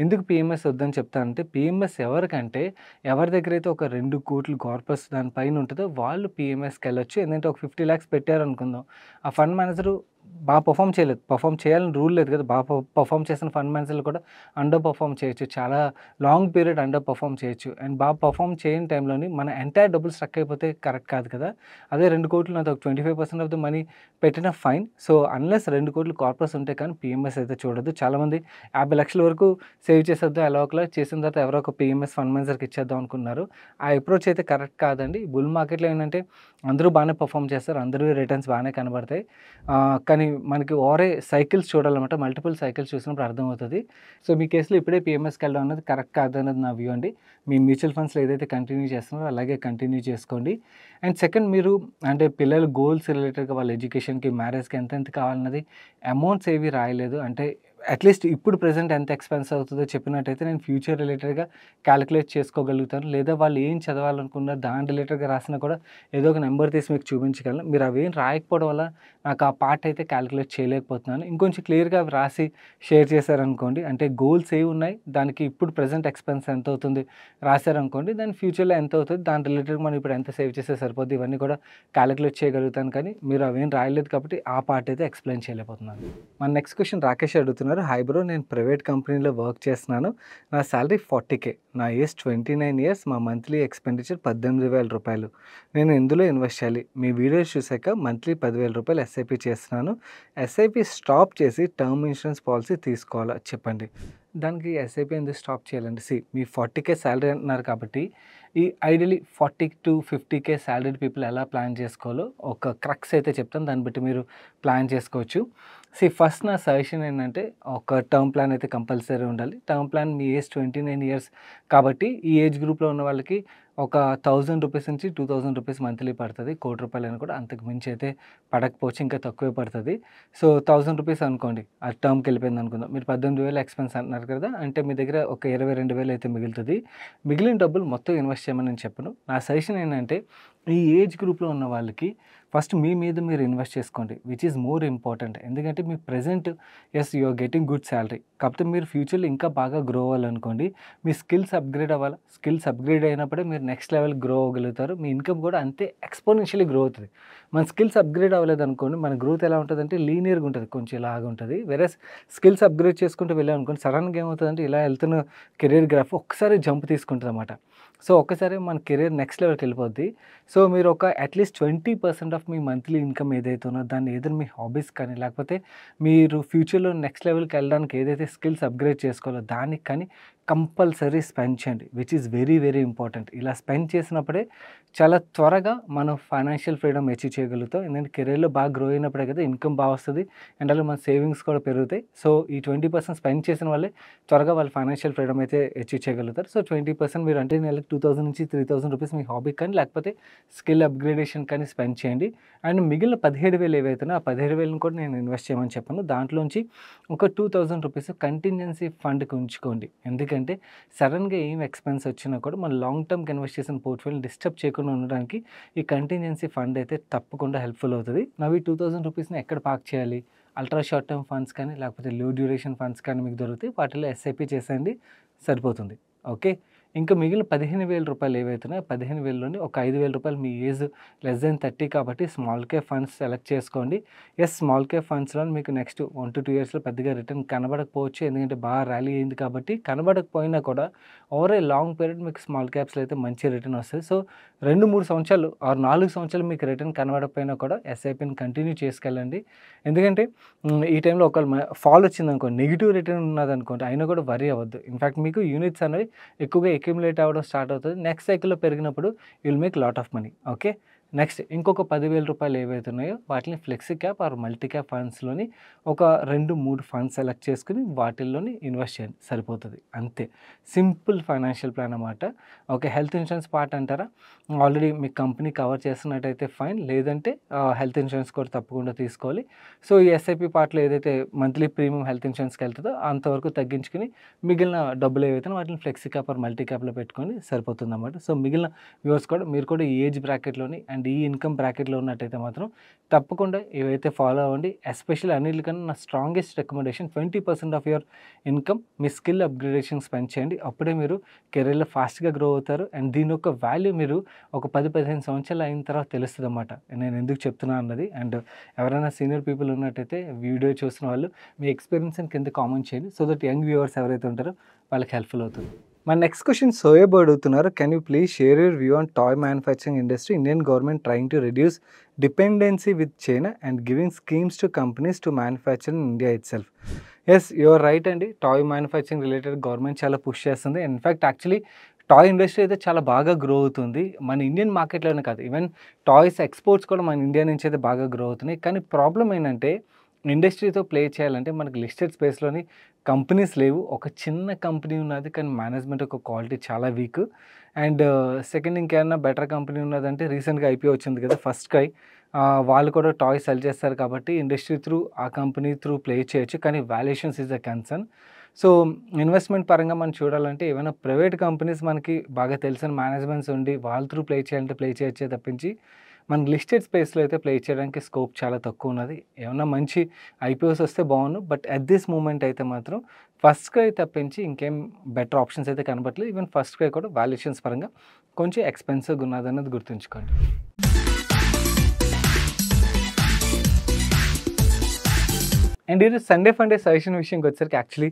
ఎందుకు పీఎంఎస్ వద్దని చెప్తానంటే, పీఎంఎస్ ఎవరికంటే ఎవరి దగ్గరైతే ఒక 2,00,00,000 కార్పస్ దాని పైన ఉంటదో వాళ్ళు పీఎంఎస్‌కెళ్ళొచ్చు. ఎందుకంటే ఒక 50 lakhs పెట్టారనుకుందాం. ఆ ఫండ్ మేనేజరు బాగా పర్ఫార్మ్ చేయలేదు. పర్ఫార్మ్ చేయాలని రూల్ లేదు కదా! బాగా పర్ఫార్మ్ చేసిన ఫండ్ మేనేజర్లు కూడా అండర్ పర్ఫార్మ్ చేయొచ్చు. చాలా లాంగ్ పీరియడ్ అండర్ పర్ఫార్మ్ చేయొచ్చు. అండ్ బాగా పర్ఫార్మ్ చేయని టైంలోని మన ఎంటైర్ డబ్బులు స్ట్రక్ అయిపోతే కరెక్ట్ కాదు కదా! అదే 2,00,00,000 నాది ఒక 25% ఆఫ్ ద మనీ పెట్టినా ఫైన్. సో, అన్‌లెస్ 2,00,00,000 కార్పస్ ఉంటే కానీ పీఎంఎస్ అయితే చూడొద్దు. చాలామంది 50 లక్షల వరకు సేవ్ చేసేద్దాం ఎలా ఒకలా చేసిన తర్వాత ఎవరో ఒక పీఎంఎస్ ఫండ్ మేనేజర్‌కి ఇచ్చేద్దాం అనుకున్నారు. ఆ అప్రోచ్ అయితే కరెక్ట్ కాదండి. బుల్ మార్కెట్‌లో ఏంటంటే అందరూ బాగానే పర్ఫార్మ్ చేస్తారు. అందరూ రిటర్న్స్ బాగానే కనబడతాయి. కానీ మనకి ఓరే సైకిల్స్ చూడాలన్నమాట. మల్టిపుల్ సైకిల్స్ చూసినప్పుడు అర్థమవుతది. సో, మీ కేస్‌లో ఇప్పుడే పీఎంఎస్‌కెళ్ళడం అన్నది కరెక్ట్ కాదన్నది నా వ్యూ అండి. మీ మ్యూచువల్ ఫండ్స్‌లో ఏదైతే కంటిన్యూ చేస్తున్నారో అలాగే కంటిన్యూ చేసుకోండి. అండ్ సెకండ్ మీరు అంటే పిల్లల గోల్స్ రిలేటెడ్‌గా వాళ్ళ ఎడ్యుకేషన్‌కి, మ్యారేజ్‌కి ఎంతెంత కావాలన్నది అమౌంట్స్ ఏవి రాయలేదు. అంటే అట్‌లీస్ట్ ఇప్పుడు ప్రెజెంట్ ఎంత ఎక్స్‌పెన్స్ అవుతదో చెప్పినట్టయితే నేను ఫ్యూచర్ రిలేటెడ్‌గా కాలిక్యులేట్ చేసుకోగలుగుతాను. లేదా వాళ్ళు ఏం చదవాలనుకున్నారో దాని రిలేటెడ్‌గా రాసినా కూడా ఏదో ఒక నంబర్ తీసి మీకు చూపించగలను. మీరు అవేం రాయకపోవడం వల్ల నాకు ఆ పార్ట్ అయితే కాలిక్యులేట్ చేయలేకపోతున్నాను. ఇంకొంచెం క్లియర్‌గా అవి రాసి షేర్ చేశారనుకోండి, అంటే గోల్స్ ఏవున్నాయి, దానికి ఇప్పుడు ప్రెజెంట్ ఎక్స్‌పెన్స్ ఎంతవుతుంది రాశారనుకోండి, దాని ఫ్యూచర్‌లో ఎంతవుతది, దాని రిలేటెడ్‌గా మనం ఇప్పుడు ఎంత సేవ్ చేస్తే సరిపోద్ది, ఇవన్నీ కూడా కాలిక్యులేట్ చేయగలుగుతాను. కానీ మీరు అవేం రాయలేదు కాబట్టి ఆ పార్ట్ అయితే ఎక్స్‌ప్లెయిన్ చేయలేకపోతున్నాను. మన నెక్స్ట్ క్వెషన్ రాకేష్ అడుగుతున్నారు. హాయ్ బ్రో, నేను ప్రైవేట్ కంపెనీలో వర్క్ చేస్తున్నాను. నా సాలరీ 40,000. నా ఏజ్ 29 ఇయర్స్. మా మంత్లీ ఎక్స్‌పెండిచర్ రూ. 18,000. నేను ఎందులో ఇన్వెస్ట్ చేయాలి? మీ వీడియోస్ చూసాక మంత్లీ రూ. 10,000 ఎస్ఐపి చేస్తున్నాను. ఎస్ఐపి స్టాప్ చేసి టర్మ్ ఇన్సూరెన్స్ పాలసీ తీసుకోవాలా చెప్పండి. దానికి ఎస్ఐపి ఎందుకు స్టాప్ చేయాలండి? మీ 40,000 సాలరీ అంటున్నారు కాబట్టి ఈ ఐడియల్లీ 40-50,000 సాలరీడ్ పీపుల్ ఎలా ప్లాన్ చేసుకోవాలో ఒక క్రక్స్ అయితే చెప్తాను. దాన్ని బట్టి మీరు ప్లాన్ చేసుకోవచ్చు. ఫస్ట్ నా సజెషన్ ఏంటంటే ఒక టర్మ్ ప్లాన్ అయితే కంపల్సరీ ఉండాలి. టర్మ్ ప్లాన్ మీ ఏజ్ 29 ఇయర్స్ కాబట్టి ఈ ఏజ్ గ్రూప్‌లో ఉన్న వాళ్ళకి ఒక రూ. 1,000 నుంచి రూ. 2,000 మంత్లీ పడతది. రూ. 1,00,000 కూడా అంతకు మించి అయితే పడకపోవచ్చు. ఇంకా తక్కువే పడతది. సో, రూ. 1,000 అనుకోండి. అది టర్మ్‌కెళ్ళిపోయింది అనుకుందాం. మీరు 18,000 ఎక్స్‌పెన్స్ అంటున్నారు కదా! అంటే మీ దగ్గర ఒక 22,000 అయితే మిగులుతది. మిగిలిన డబ్బులు మొత్తం ఇన్వెస్ట్ చేయమని నేను చెప్పను. నా సజెషన్ ఏంటంటే ఈ ఏజ్ గ్రూప్‌లో ఉన్న వాళ్ళకి ఫస్ట్ మీ మీద మీరు ఇన్వెస్ట్ చేసుకోండి. Which is more important. ఎందుకంటే మీకు present you are getting good salary. కాకపోతే మీరు ఫ్యూచర్‌లో ఇంకా బాగా గ్రో అవ్వాలనుకోండి. మీ స్కిల్స్ అప్‌గ్రేడ్ అవ్వాలి. స్కిల్స్ అప్‌గ్రేడ్ అయినప్పుడే మీరు నెక్స్ట్ లెవెల్‌కి గ్రో అవ్వగలుగుతారు. మీ ఇన్‌కమ్ కూడా అంతే ఎక్స్‌పోనెన్షియల్లీ గ్రో అవుతది. మన స్కిల్స్ అప్‌గ్రేడ్ అవ్వలేదనుకోండి, మన గ్రోత్ ఎలా ఉంటదంటే లీనియర్‌గా ఉంటది. కొంచెం ఇలాగ ఉంటది. వేరేస్ స్కిల్స్ అప్‌గ్రేడ్ చేసుకుంటూ వెళ్ళామనుకోండి, సడెన్‌గా ఏమవుతదంటే ఇలా వెళ్తున్న కెరియర్ గ్రాఫ్ ఒక్కసారి జంప్ తీసుకుంటదనమాట. సో, ఒక్కసారి మన కెరియర్ నెక్స్ట్ లెవెల్‌కెళ్ళిపోద్ది. సో, మీరు ఒక at least 20% of me monthly income ఏదైతే ఉన్నదో దాన్ని ఏదైనా మీ హాబీస్ కానీ, లేకపోతే మీరు ఫ్యూచర్‌లో నెక్స్ట్ లెవెల్‌కి వెళ్ళడానికి ఏదైతే స్కిల్స్ అప్‌గ్రేడ్ చేసుకోవాలో దానికి కానీ కంపల్సరీ స్పెండ్ చేయండి. Which is very, very important. ఇలా స్పెండ్ చేసినప్పుడే చాలా త్వరగా మనం ఫైనాన్షియల్ ఫ్రీడమ్ అచీవ్ చేయగలుగుతాం. ఎందుకంటే కెరియర్‌లో బాగా గ్రో అయినప్పుడే కదా ఇన్‌కమ్ బా వస్తది. అండ్ అలాగే మన సేవింగ్స్ కూడా పెరుగుతాయి. సో, ఈ 20% స్పెండ్ చేసిన వాళ్ళే త్వరగా వాళ్ళు ఫైనాన్షియల్ ఫ్రీడమ్ అయితే అచీవ్ చేయగలుగుతారు. సో, 20% మీరు అంటే నెలకి 2,000 నుంచి రూ. 3,000 మీ హాబీకి కానీ, లేకపోతే స్కిల్ అప్‌గ్రేడేషన్ కానీ స్పెండ్ చేయండి. అండ్ మిగిలిన 17,000 ఏవైతున్నాయో ఆ 17,000 కూడా నేను ఇన్వెస్ట్ చేయమని చెప్పను. దాంట్లోంచి ఒక రూ. 2,000 కంటింజెన్సీ ఫండ్‌కి ఉంచుకోండి. ఎందుకంటే సడెన్‌గా ఏం ఎక్స్‌పెన్స్ వచ్చినా కూడా మన లాంగ్ టర్మ్‌కి ఇన్వెస్ట్ చేసిన పోర్ట్‌ఫోలియోని డిస్టర్బ్ చేయకుండా ఉండడానికి ఈ కంటింజెన్సీ ఫండ్ అయితే తప్పకుండా హెల్ప్‌ఫుల్ అవుతది. ఈ రూ. 2,000 ఎక్కడ పార్క్ చేయాలి? అల్ట్రా షార్ట్ టర్మ్ ఫండ్స్ కానీ, లేకపోతే లో డ్యూరేషన్ ఫండ్స్ కానీ మీకు దొరుకుతాయి. వాటిలో ఎస్ఐపి చేసేయండి సరిపోతుంది. ఓకే. ఇంకా మిగిలిన రూ. 15,000 ఏవైతున్నాయో 15,000లోని ఒక రూ. 5,000 మీ ఏజ్ లెస్ దెన్ 30 కాబట్టి స్మాల్ క్యాప్ ఫండ్స్ సెలెక్ట్ చేసుకోండి. స్మాల్ క్యాప్ ఫండ్స్‌లో మీకు నెక్స్ట్ 1-2 ఇయర్స్‌లో పెద్దగా రిటర్న్ కనబడకపోవచ్చు. ఎందుకంటే బాగా ర్యాలీ అయింది కాబట్టి. కనబడకపోయినా కూడా ఓవర్ ఏ లాంగ్ పీరియడ్ మీకు స్మాల్ క్యాప్స్‌లో అయితే మంచి రిటర్న్ వస్తది. సో, 2, 3 సంవత్సరాలు ఆర్ 4 సంవత్సరాలు మీకు రిటర్న్ కనబడకపోయినా కూడా ఎస్ఐపిని కంటిన్యూ చేసుకెళ్ళండి. ఎందుకంటే ఈ టైంలో ఒకవేళ ఫాల్ వచ్చిందనుకోండి, నెగెటివ్ రిటర్న్ ఉన్నదనుకోండి, అయినా కూడా వరీ అవ్వద్దు. ఇన్‌ఫాక్ట్ మీకు యూనిట్స్ అనేవి ఎక్కువగా అక్యుములేట్ అవ్వడం స్టార్ట్ అవుతది. నెక్స్ట్ సైకిల్‌లో పెరిగినప్పుడు you will make lot of money. Okay. Next ఇంకొక రూ. 10,000 ఏవైతే ఉన్నాయో వాటిని flexi cap or multi cap ఫండ్స్‌లోని ఒక 2, 3 ఫండ్స్ సెలెక్ట్ చేసుకొని వాటిల్లోని ఇన్వెస్ట్ చేయండి సరిపోతది. అంతే. సింపుల్ ఫైనాన్షియల్ ప్లాన్ అన్నమాట. ఓకే. హెల్త్ ఇన్సూరెన్స్ పార్ట్ అంటారా? ఆల్రెడీ మీ కంపెనీ కవర్ చేస్తున్నట్టయితే ఫైన్. లేదంటే హెల్త్ ఇన్సూరెన్స్ కూడా తప్పకుండా తీసుకోవాలి. సో, ఈ ఎస్ఐపి పార్ట్‌లో ఏదైతే మంత్లీ ప్రీమియం హెల్త్ ఇన్సూరెన్స్‌కెళ్తదో అంతవరకు తగ్గించుకొని మిగిలిన డబ్బులు ఏవైతే వాటిని ఫ్లెక్సీ క్యాప్ ఆర్ మల్టీ క్యాప్‌లో పెట్టుకొని సరిపోతుందన్నమాట. సో, మిగిలిన వ్యూవర్స్ కూడా మీరు కూడా ఈ ఏజ్ బ్రాకెట్‌లోని అండ్ ఈ ఇన్‌కమ్ బ్రాకెట్‌లో ఉన్నట్టయితే మాత్రం తప్పకుండా ఇవైతే ఫాలో అవ్వండి. ఎస్పెషల్లీ అన్నిటికన్నా నా strongest recommendation 20% of your income మీ స్కిల్ అప్‌గ్రేడేషన్‌కి స్పెండ్ చేయండి. అప్పుడే మీరు కెరియర్‌లో ఫాస్ట్‌గా గ్రో అవుతారు. అండ్ దీని యొక్క వాల్యూ మీరు ఒక 10, 15 సంవత్సరాలు అయిన తర్వాత తెలుస్తదన్నమాట. నేను ఎందుకు చెప్తున్నా అన్నది. అండ్ ఎవరైనా సీనియర్ పీపుల్ ఉన్నట్టయితే వీడియో చూసిన వాళ్ళు మీ ఎక్స్‌పీరియన్స్‌ని కింద కామెంట్ చేయండి. సో దట్ యంగ్ వ్యూవర్స్ ఎవరైతే ఉంటారో వాళ్ళకి హెల్ప్‌ఫుల్ అవుతుంది. My next question సోయబ్ అడుగుతున్నారు. Can you please share your view on toy manufacturing industry? Indian government trying to reduce dependency with China and giving schemes to companies to manufacture in India itself. You are right అండి. Toy manufacturing related government చాలా push చేస్తుంది. In fact actually toy industry అయితే చాలా బాగా grow అవుతుంది. మన Indian మార్కెట్‌లోనే కాదు, ఈవెన్ టాయ్స్ ఎక్స్‌పోర్ట్స్ కూడా మన ఇండియా నుంచి అయితే బాగా గ్రో అవుతున్నాయి. కానీ ప్రాబ్లమ్ ఏంటంటే ఇండస్ట్రీతో ప్లే చేయాలంటే మనకి లిస్టెడ్ స్పేస్‌లోని కంపెనీస్ లేవు. ఒక చిన్న కంపెనీ ఉన్నది. కానీ మేనేజ్మెంట్ యొక్క క్వాలిటీ చాలా వీక్. అండ్ సెకండ్ ఇంకేమన్నా బెటర్ కంపెనీ ఉన్నదంటే రీసెంట్‌గా ఐపీఓ వచ్చింది కదా! First cry. వాళ్ళు కూడా టాయ్స్ సెల్ చేస్తారు కాబట్టి ఇండస్ట్రీ త్రూ ఆ కంపెనీ త్రూ ప్లే చేయొచ్చు. కానీ valuations is a concern. So, investment పరంగా మనం చూడాలంటే ఏమైనా ప్రైవేట్ కంపెనీస్ మనకి బాగా తెలిసిన మేనేజ్మెంట్స్ ఉండి వాళ్ళ త్రూ ప్లే చేయాలంటే ప్లే చేయొచ్చే తప్పించి మనకి లిస్టెడ్ స్పేస్‌లో అయితే ప్లే చేయడానికి స్కోప్ చాలా తక్కువున్నది. ఏమన్నా మంచి ఐపీఓస్ వస్తే బావుండు. బట్ అట్ దిస్ మూమెంట్ అయితే మాత్రం ఫస్ట్ క్రై తప్పించి ఇంకేం బెటర్ ఆప్షన్స్ అయితే కనపడట్లేదు. ఈవెన్ ఫస్ట్ క్రై కూడా వాల్యుయేషన్స్ పరంగా కొంచెం ఎక్స్‌పెన్సివ్‌గా ఉన్నదన్నది గుర్తుంచుకోండి. అండ్ ఈరోజు సండే ఫండే సజెషన్ విషయంకి వచ్చేసరికి యాక్చువల్లీ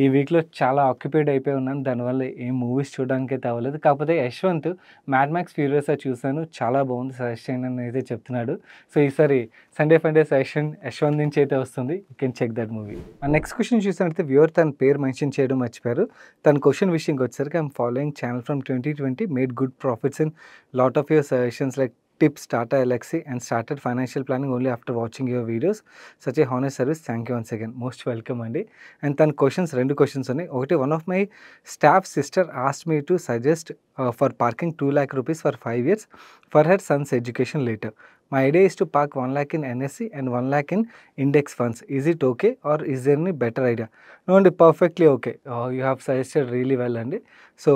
ఈ వీక్‌లో చాలా ఆక్యుపైడ్ అయిపోయి ఉన్నాను. దానివల్ల ఏం మూవీస్ చూడడానికైతే అవ్వలేదు. కాకపోతే యశ్వంత్ 'మ్యాడ్ మ్యాక్స్ ఫ్యూరియస్' చూసాను. చాలా బాగుంది. సజెస్ట్ చేయండి అని అయితే చెప్తున్నాడు. సో, ఈసారి సండే ఫండే సజెషన్ యశ్వంత్ నుంచి అయితే వస్తుంది. You can check that movie. Next question చూసినట్లయితే వ్యూవర్ తన పేరు మెన్షన్ చేయడం మర్చిపోయారు. తన క్వెషన్ విషయంకి వచ్చేసరికి I'm following channel from 2020 made good profits in lot of your suggestions like tips Tata Elxsi and started financial planning only after watching your videos. Such a honest service. Thank you once again. Most welcome అండి. And తన questions 2 questions ఉన్నాయి. ఒకటి one of my staff sister asked me to suggest for parking 2 lakh rupees for 5 years for her son's education later. My idea is to park 1 lakh in NSE and 1 lakh in index funds. Is it okay or is there any better idea? No అండి, perfectly okay. You have suggested really well అండి. So,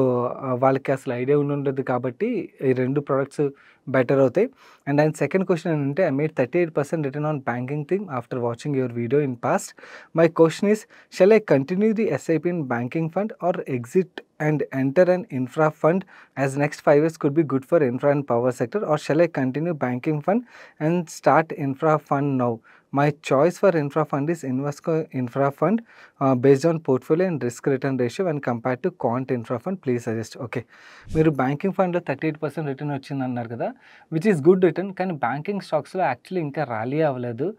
వాళ్ళకి అసలు idea ఉండదు కాబట్టి ఈ 2 products better అవుతాయి. And ఆయన second question ఏంటంటే I made 38% return on banking thing after watching your video in past. My question is shall I continue the SIP in banking fund or exit and enter an infra fund as next 5 years could be good for infra and power sector, or shall I continue banking fund and start infra fund now? My choice for infra fund is Invesco infra fund based on portfolio and risk return ratio when compared to quant infra fund. Please suggest. Okay, మీరు banking ఫండ్లో 38% return వచ్చింది అన్నారు కదా, which is good return. కానీ banking స్టాక్స్లో actually ఇంకా rally అవ్వలేదు.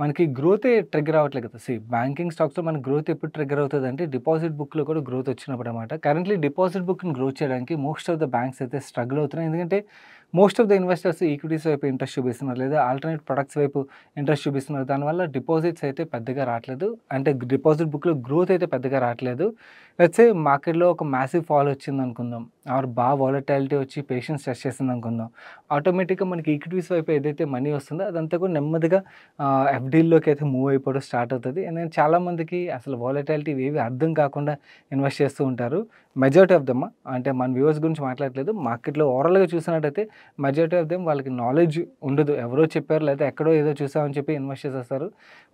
మనకి గ్రోతే ట్రిగ్గర్ అవ్వట్లేదు కదా. బ్యాంకింగ్ స్టాక్స్లో మనకి గ్రోత్ ఎప్పుడు ట్రిగ్గర్ అవుతుంది అంటే డిపాజిట్ బుక్లో కూడా గ్రోత్ వచ్చినప్పుడు అనమాట. కరెంట్లీ డిపాజిట్ బుక్ని గ్రోత్ చేయడానికి మోస్ట్ ఆఫ్ ద బ్యాంక్స్ అయితే స్ట్రగుల్ అవుతున్నాయి. ఎందుకంటే most of the investors equities వైపు ఇంట్రెస్ట్ చూపిస్తున్నారు, లేదా ఆల్టర్నేట్ ప్రొడక్ట్స్ వైపు ఇంట్రెస్ట్ చూపిస్తున్నారు. దానివల్ల డిపాజిట్స్ అయితే పెద్దగా రావట్లేదు. అంటే డిపాజిట్ బుక్లో గ్రోత్ అయితే పెద్దగా రావట్లేదు. లెట్స్ సే మార్కెట్లో ఒక మ్యాసివ్ ఫాల్ వచ్చింది అనుకుందాం, ఆర్ బాగా వాలటాలిటీ వచ్చి పేషెన్స్ టెస్ట్ చేసింది అనుకుందాం, ఆటోమేటిక్గా మనకి ఈక్విటీస్ వైపు ఏదైతే మనీ వస్తుందో అదంతా కూడా నెమ్మదిగా ఎఫ్డీల్లోకి అయితే మూవ్ అయిపోవడం స్టార్ట్ అవుతుంది. అండ్ చాలామందికి అసలు వాలటాలిటీ ఏవి అర్థం కాకుండా ఇన్వెస్ట్ చేస్తూ ఉంటారు. మెజారిటీ ఆఫ్ దెమ్, అంటే మన వ్యూవర్స్ గురించి మాట్లాడలేదు, మార్కెట్లో ఓవరాల్గా చూసినట్టయితే మెజారిటీ ఆఫ్ దెమ్ వాళ్ళకి నాలెడ్జ్ ఉండదు. ఎవరో చెప్పారు లేదా ఎక్కడో ఏదో చూసామని చెప్పి ఇన్వెస్ట్ చేసేస్తారు.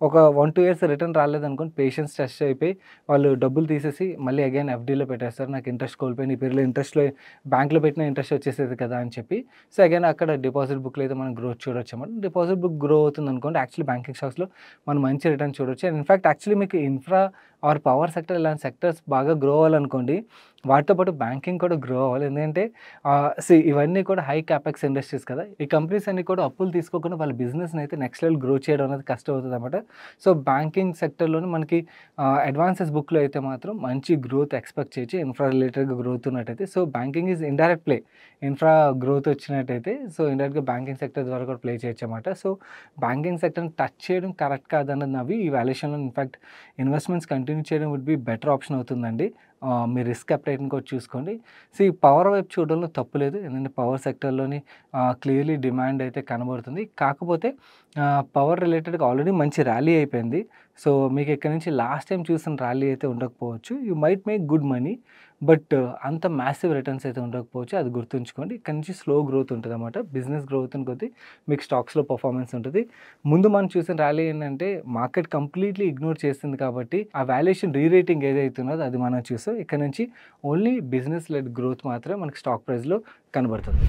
ఒక 1-2 ఇయర్స్ రిటర్న్ రాలేదనుకోండి, పేషెన్స్ టెస్ట్ అయిపోయి వాళ్ళు డబ్బులు తీసేసి మళ్ళీ అగైన్ ఎఫ్డీలో పెట్టేస్తారు. నాకు ఇంట్రెస్ట్ కోల్పోయింది, ఈ పీరియడ్లో ఇంట్రెస్ట్లో బ్యాంక్లో పెట్టిన ఇంట్రెస్ట్ వచ్చేసేది కదా అని చెప్పి. సో అగైన్ అక్కడ డిపాజిట్ బుక్లో అయితే మనం గ్రోత్ చూడొచ్చు అన్నమాట. డిపాజిట్ బుక్ గ్రో అవుతుంది అనుకోండి, యాక్చువల్లీ బ్యాంకింగ్ స్టాక్స్లో మనం మంచి రిటర్న్ చూడొచ్చు. అండ్ ఇన్ఫాక్ట్ యాక్చువల్లీ మీకు ఇన్ఫ్రా ఆర్ పవర్ సెక్టర్ ఇలాంటి సెక్టర్స్ బాగా గ్రో అవ్వాలనుకోండి, వాటితో పాటు బ్యాంకింగ్ కూడా గ్రో అవ్వాలి. ఎందుకంటే ఇవన్నీ కూడా హై క్యాపెక్స్ ఇండస్ట్రీస్ కదా. ఈ కంపెనీస్ అన్నీ కూడా అప్పులు తీసుకోకుండా వాళ్ళ బిజినెస్ని అయితే నెక్స్ట్ లెవెల్ గ్రో చేయడం అనేది కష్టం అవుతుంది అనమాట. సో బ్యాంకింగ్ సెక్టర్లోని మనకి అడ్వాన్సెస్ బుక్లో అయితే మాత్రం మంచి గ్రోత్ ఎక్స్పెక్ట్ చేయొచ్చు, ఇన్ఫ్రా రిలేటెడ్గా గ్రోత్ ఉన్నట్టయితే. So banking is indirect play. Infra growth వచ్చినట్టయితే సో ఇండైరెక్ట్గా బ్యాంకింగ్ సెక్టర్ ద్వారా కూడా ప్లే చేయొచ్చు అనమాట. సో బ్యాంకింగ్ సెక్టర్ని టచ్ చేయడం కరెక్ట్ కాదన్నది నవి ఈ వాల్యుయేషన్లో. ఇన్ఫాక్ట్ ఇన్వెస్ట్మెంట్స్ కంటిన్యూ చేయడం వుడ్ బి బెటర్ ఆప్షన్ అవుతుందండి. మీ రిస్క్ అప్టైట్ని కూడా చూసుకోండి. పవర్ వైపు చూడడంలో తప్పు లేదు, ఎందుకంటే పవర్ సెక్టర్లోని క్లియర్లీ డిమాండ్ అయితే కనబడుతుంది. కాకపోతే పవర్ రిలేటెడ్గా ఆల్రెడీ మంచి ర్యాలీ అయిపోయింది. సో మీకు ఇక్కడ నుంచి లాస్ట్ టైం చూసిన ర్యాలీ అయితే ఉండకపోవచ్చు. You might make good money, but అంత మ్యాసివ్ రిటర్న్స్ అయితే ఉండకపోవచ్చు. అది గుర్తుంచుకోండి. ఇక్కడ నుంచి స్లో గ్రోత్ ఉంటుంది అన్నమాట. బిజినెస్ గ్రోత్ కొద్దీ మీకు స్టాక్స్లో పర్ఫార్మెన్స్ ఉంటుంది. ముందు మనం చూసిన ర్యాలీ ఏంటంటే మార్కెట్ కంప్లీట్లీ ఇగ్నోర్ చేస్తుంది కాబట్టి ఆ వాల్యుయేషన్ రీరేటింగ్ ఏదైతే ఉన్నదో అది మనం చూస్తాం. ఇక్కడ నుంచి ఓన్లీ బిజినెస్ లెడ్ గ్రోత్ మాత్రమే మనకి స్టాక్ ప్రైస్లో కనబడుతుంది.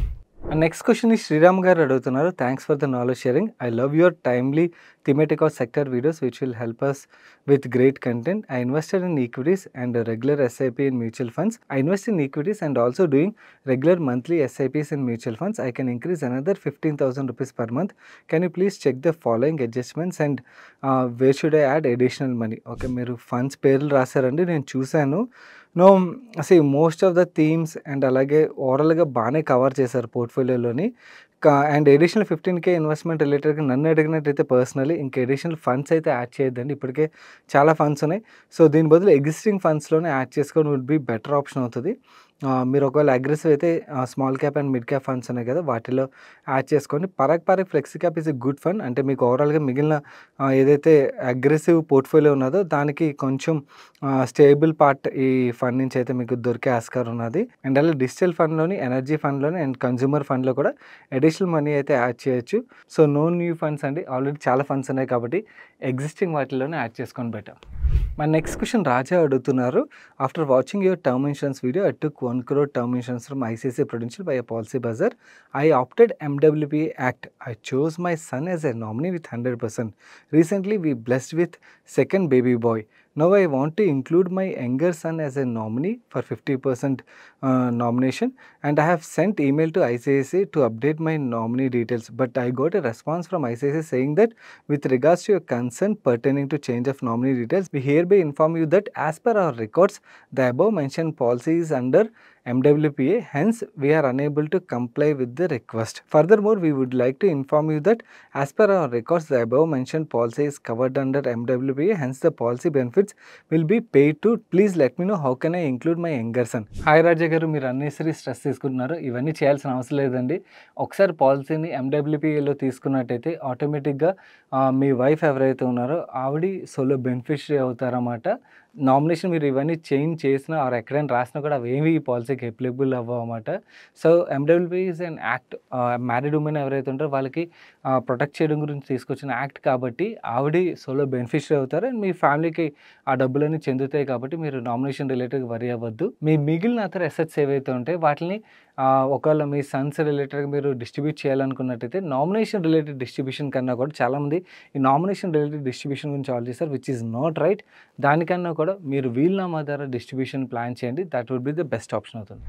నెక్స్ట్ క్వశ్చన్ ఈ శ్రీరామ్ గారు అడుగుతున్నారు. Thanks for the knowledge sharing. I love your timely thematic or sector videos which will help us with great content. I invested in equities and a regular SIP in mutual funds. I invest in equities and also doing regular monthly SIPs in mutual funds. I can increase another 15,000 rupees per month. Can you please check the following adjustments and where should I add additional money? Okay, మీరు funds పేర్లు రాశారండి, నేను చూశాను. No most of the themes and అలాగే ఓవరాల్గా బాగానే cover చేశారు పోర్ట్ఫోలియోలోని. And additional 15K investment రిలేటెడ్గా నన్ను అడిగినట్టయితే పర్సనలీ ఇంక అడిషనల్ ఫండ్స్ అయితే యాడ్ చేయొద్దండి. ఇప్పటికే చాలా ఫండ్స్ ఉన్నాయి. సో దీని బదులు ఎగ్జిస్టింగ్ ఫండ్స్లోనే యాడ్ చేసుకొని వుడ్ బి బెటర్ ఆప్షన్ అవుతుంది. మీరు ఒకవేళ అగ్రెసివ్ అయితే small cap and mid cap funds ఉన్నాయి కదా, వాటిలో యాడ్ చేసుకోండి. Parag Parikh flexi cap is a good fund. అంటే మీకు ఓవరాల్గా మిగిలిన ఏదైతే అగ్రెసివ్ పోర్ట్ఫోలియో ఉన్నదో దానికి కొంచెం స్టేబుల్ పార్ట్ ఈ ఫండ్ నుంచి అయితే మీకు దొరికే ఆస్కారం ఉన్నది. అండ్ అలా డిజిటల్ ఫండ్లోని, ఎనర్జీ ఫండ్లోని అండ్ కన్జ్యూమర్ ఫండ్లో కూడా అడిషనల్ మనీ అయితే యాడ్ చేయొచ్చు. సో నో న్యూ ఫండ్స్ అండి, ఆల్రెడీ చాలా ఫండ్స్ ఉన్నాయి కాబట్టి ఎగ్జిస్టింగ్ వాటిలోనే యాడ్ చేసుకొని better. My next question, Raja అడుగుతున్నారు. After watching your term insurance video, I took 1 crore term insurance from ICICI Prudential by a policy buzzer. I opted MWPA Act. I chose my son as a nominee with 100%. Recently, we blessed with second baby boy. Now I want to include my younger son as a nominee for 50% nomination, and I have sent email to ICICI to update my nominee details, but I got a response from ICICI saying that with regards to your concern pertaining to change of nominee details, we hereby inform you that as per our records, the above mentioned policy is under MWPA, hence we are unable to comply with the request. Furthermore, we would like to inform you that as per our records, the above mentioned policy is covered under MWPA, hence the policy benefits will be paid to. Please let me know how can I include my younger son. Hi Raja గారు, మీరు unnecessary stress తీసుకుంటున్నారు. ఇవన్నీ చేయాల్సిన అవసరం లేదండి. ఒకసారి పాలసీని MWPAలో తీసుకున్నట్టయితే ఆటోమేటిక్గా మీ వైఫ్ ఎవరైతే ఉన్నారో ఆవిడ సోలో బెనిఫిషరీ అవుతారన్నమాట. నామినేషన్ మీరు ఇవన్నీ చేంజ్ చేసినా ఆర్ ఎక్కడైనా రాసినా కూడా అవేవి ఈ పాలసీకి అప్లికబుల్ అవ్వమాట. So MWPA is an act. Married women ఎవరైతే ఉంటారో వాళ్ళకి ప్రొటెక్ట్ చేయడం గురించి తీసుకొచ్చిన యాక్ట్ కాబట్టి ఆవిడ సోలో బెనిఫిషరీ అవుతారు. అండ్ మీ ఫ్యామిలీకి ఆ డబ్బులన్నీ చెందుతాయి కాబట్టి మీరు నామినేషన్ రిలేటెడ్గా వరి అవ్వద్దు. మీ మిగిలిన అతర అసెట్స్ ఏవైతే ఉంటాయో వాటిని ఒకవేళ మీ సన్స్ రిలేటెడ్గా మీరు డిస్ట్రిబ్యూట్ చేయాలనుకున్నట్టయితే నామినేషన్ రిలేటెడ్ డిస్ట్రిబ్యూషన్ కన్నా కూడా చాలామంది ఈ నామినేషన్ రిలేటెడ్ డిస్ట్రిబ్యూషన్ గురించి ఆలోచిస్తారు, విచ్ ఈజ్ నాట్ రైట్. దానికన్నా కూడా మీరు వీలునామా ద్వారా డిస్ట్రిబ్యూషన్ ప్లాన్ చేయండి. That would be the best option అవుతుంది.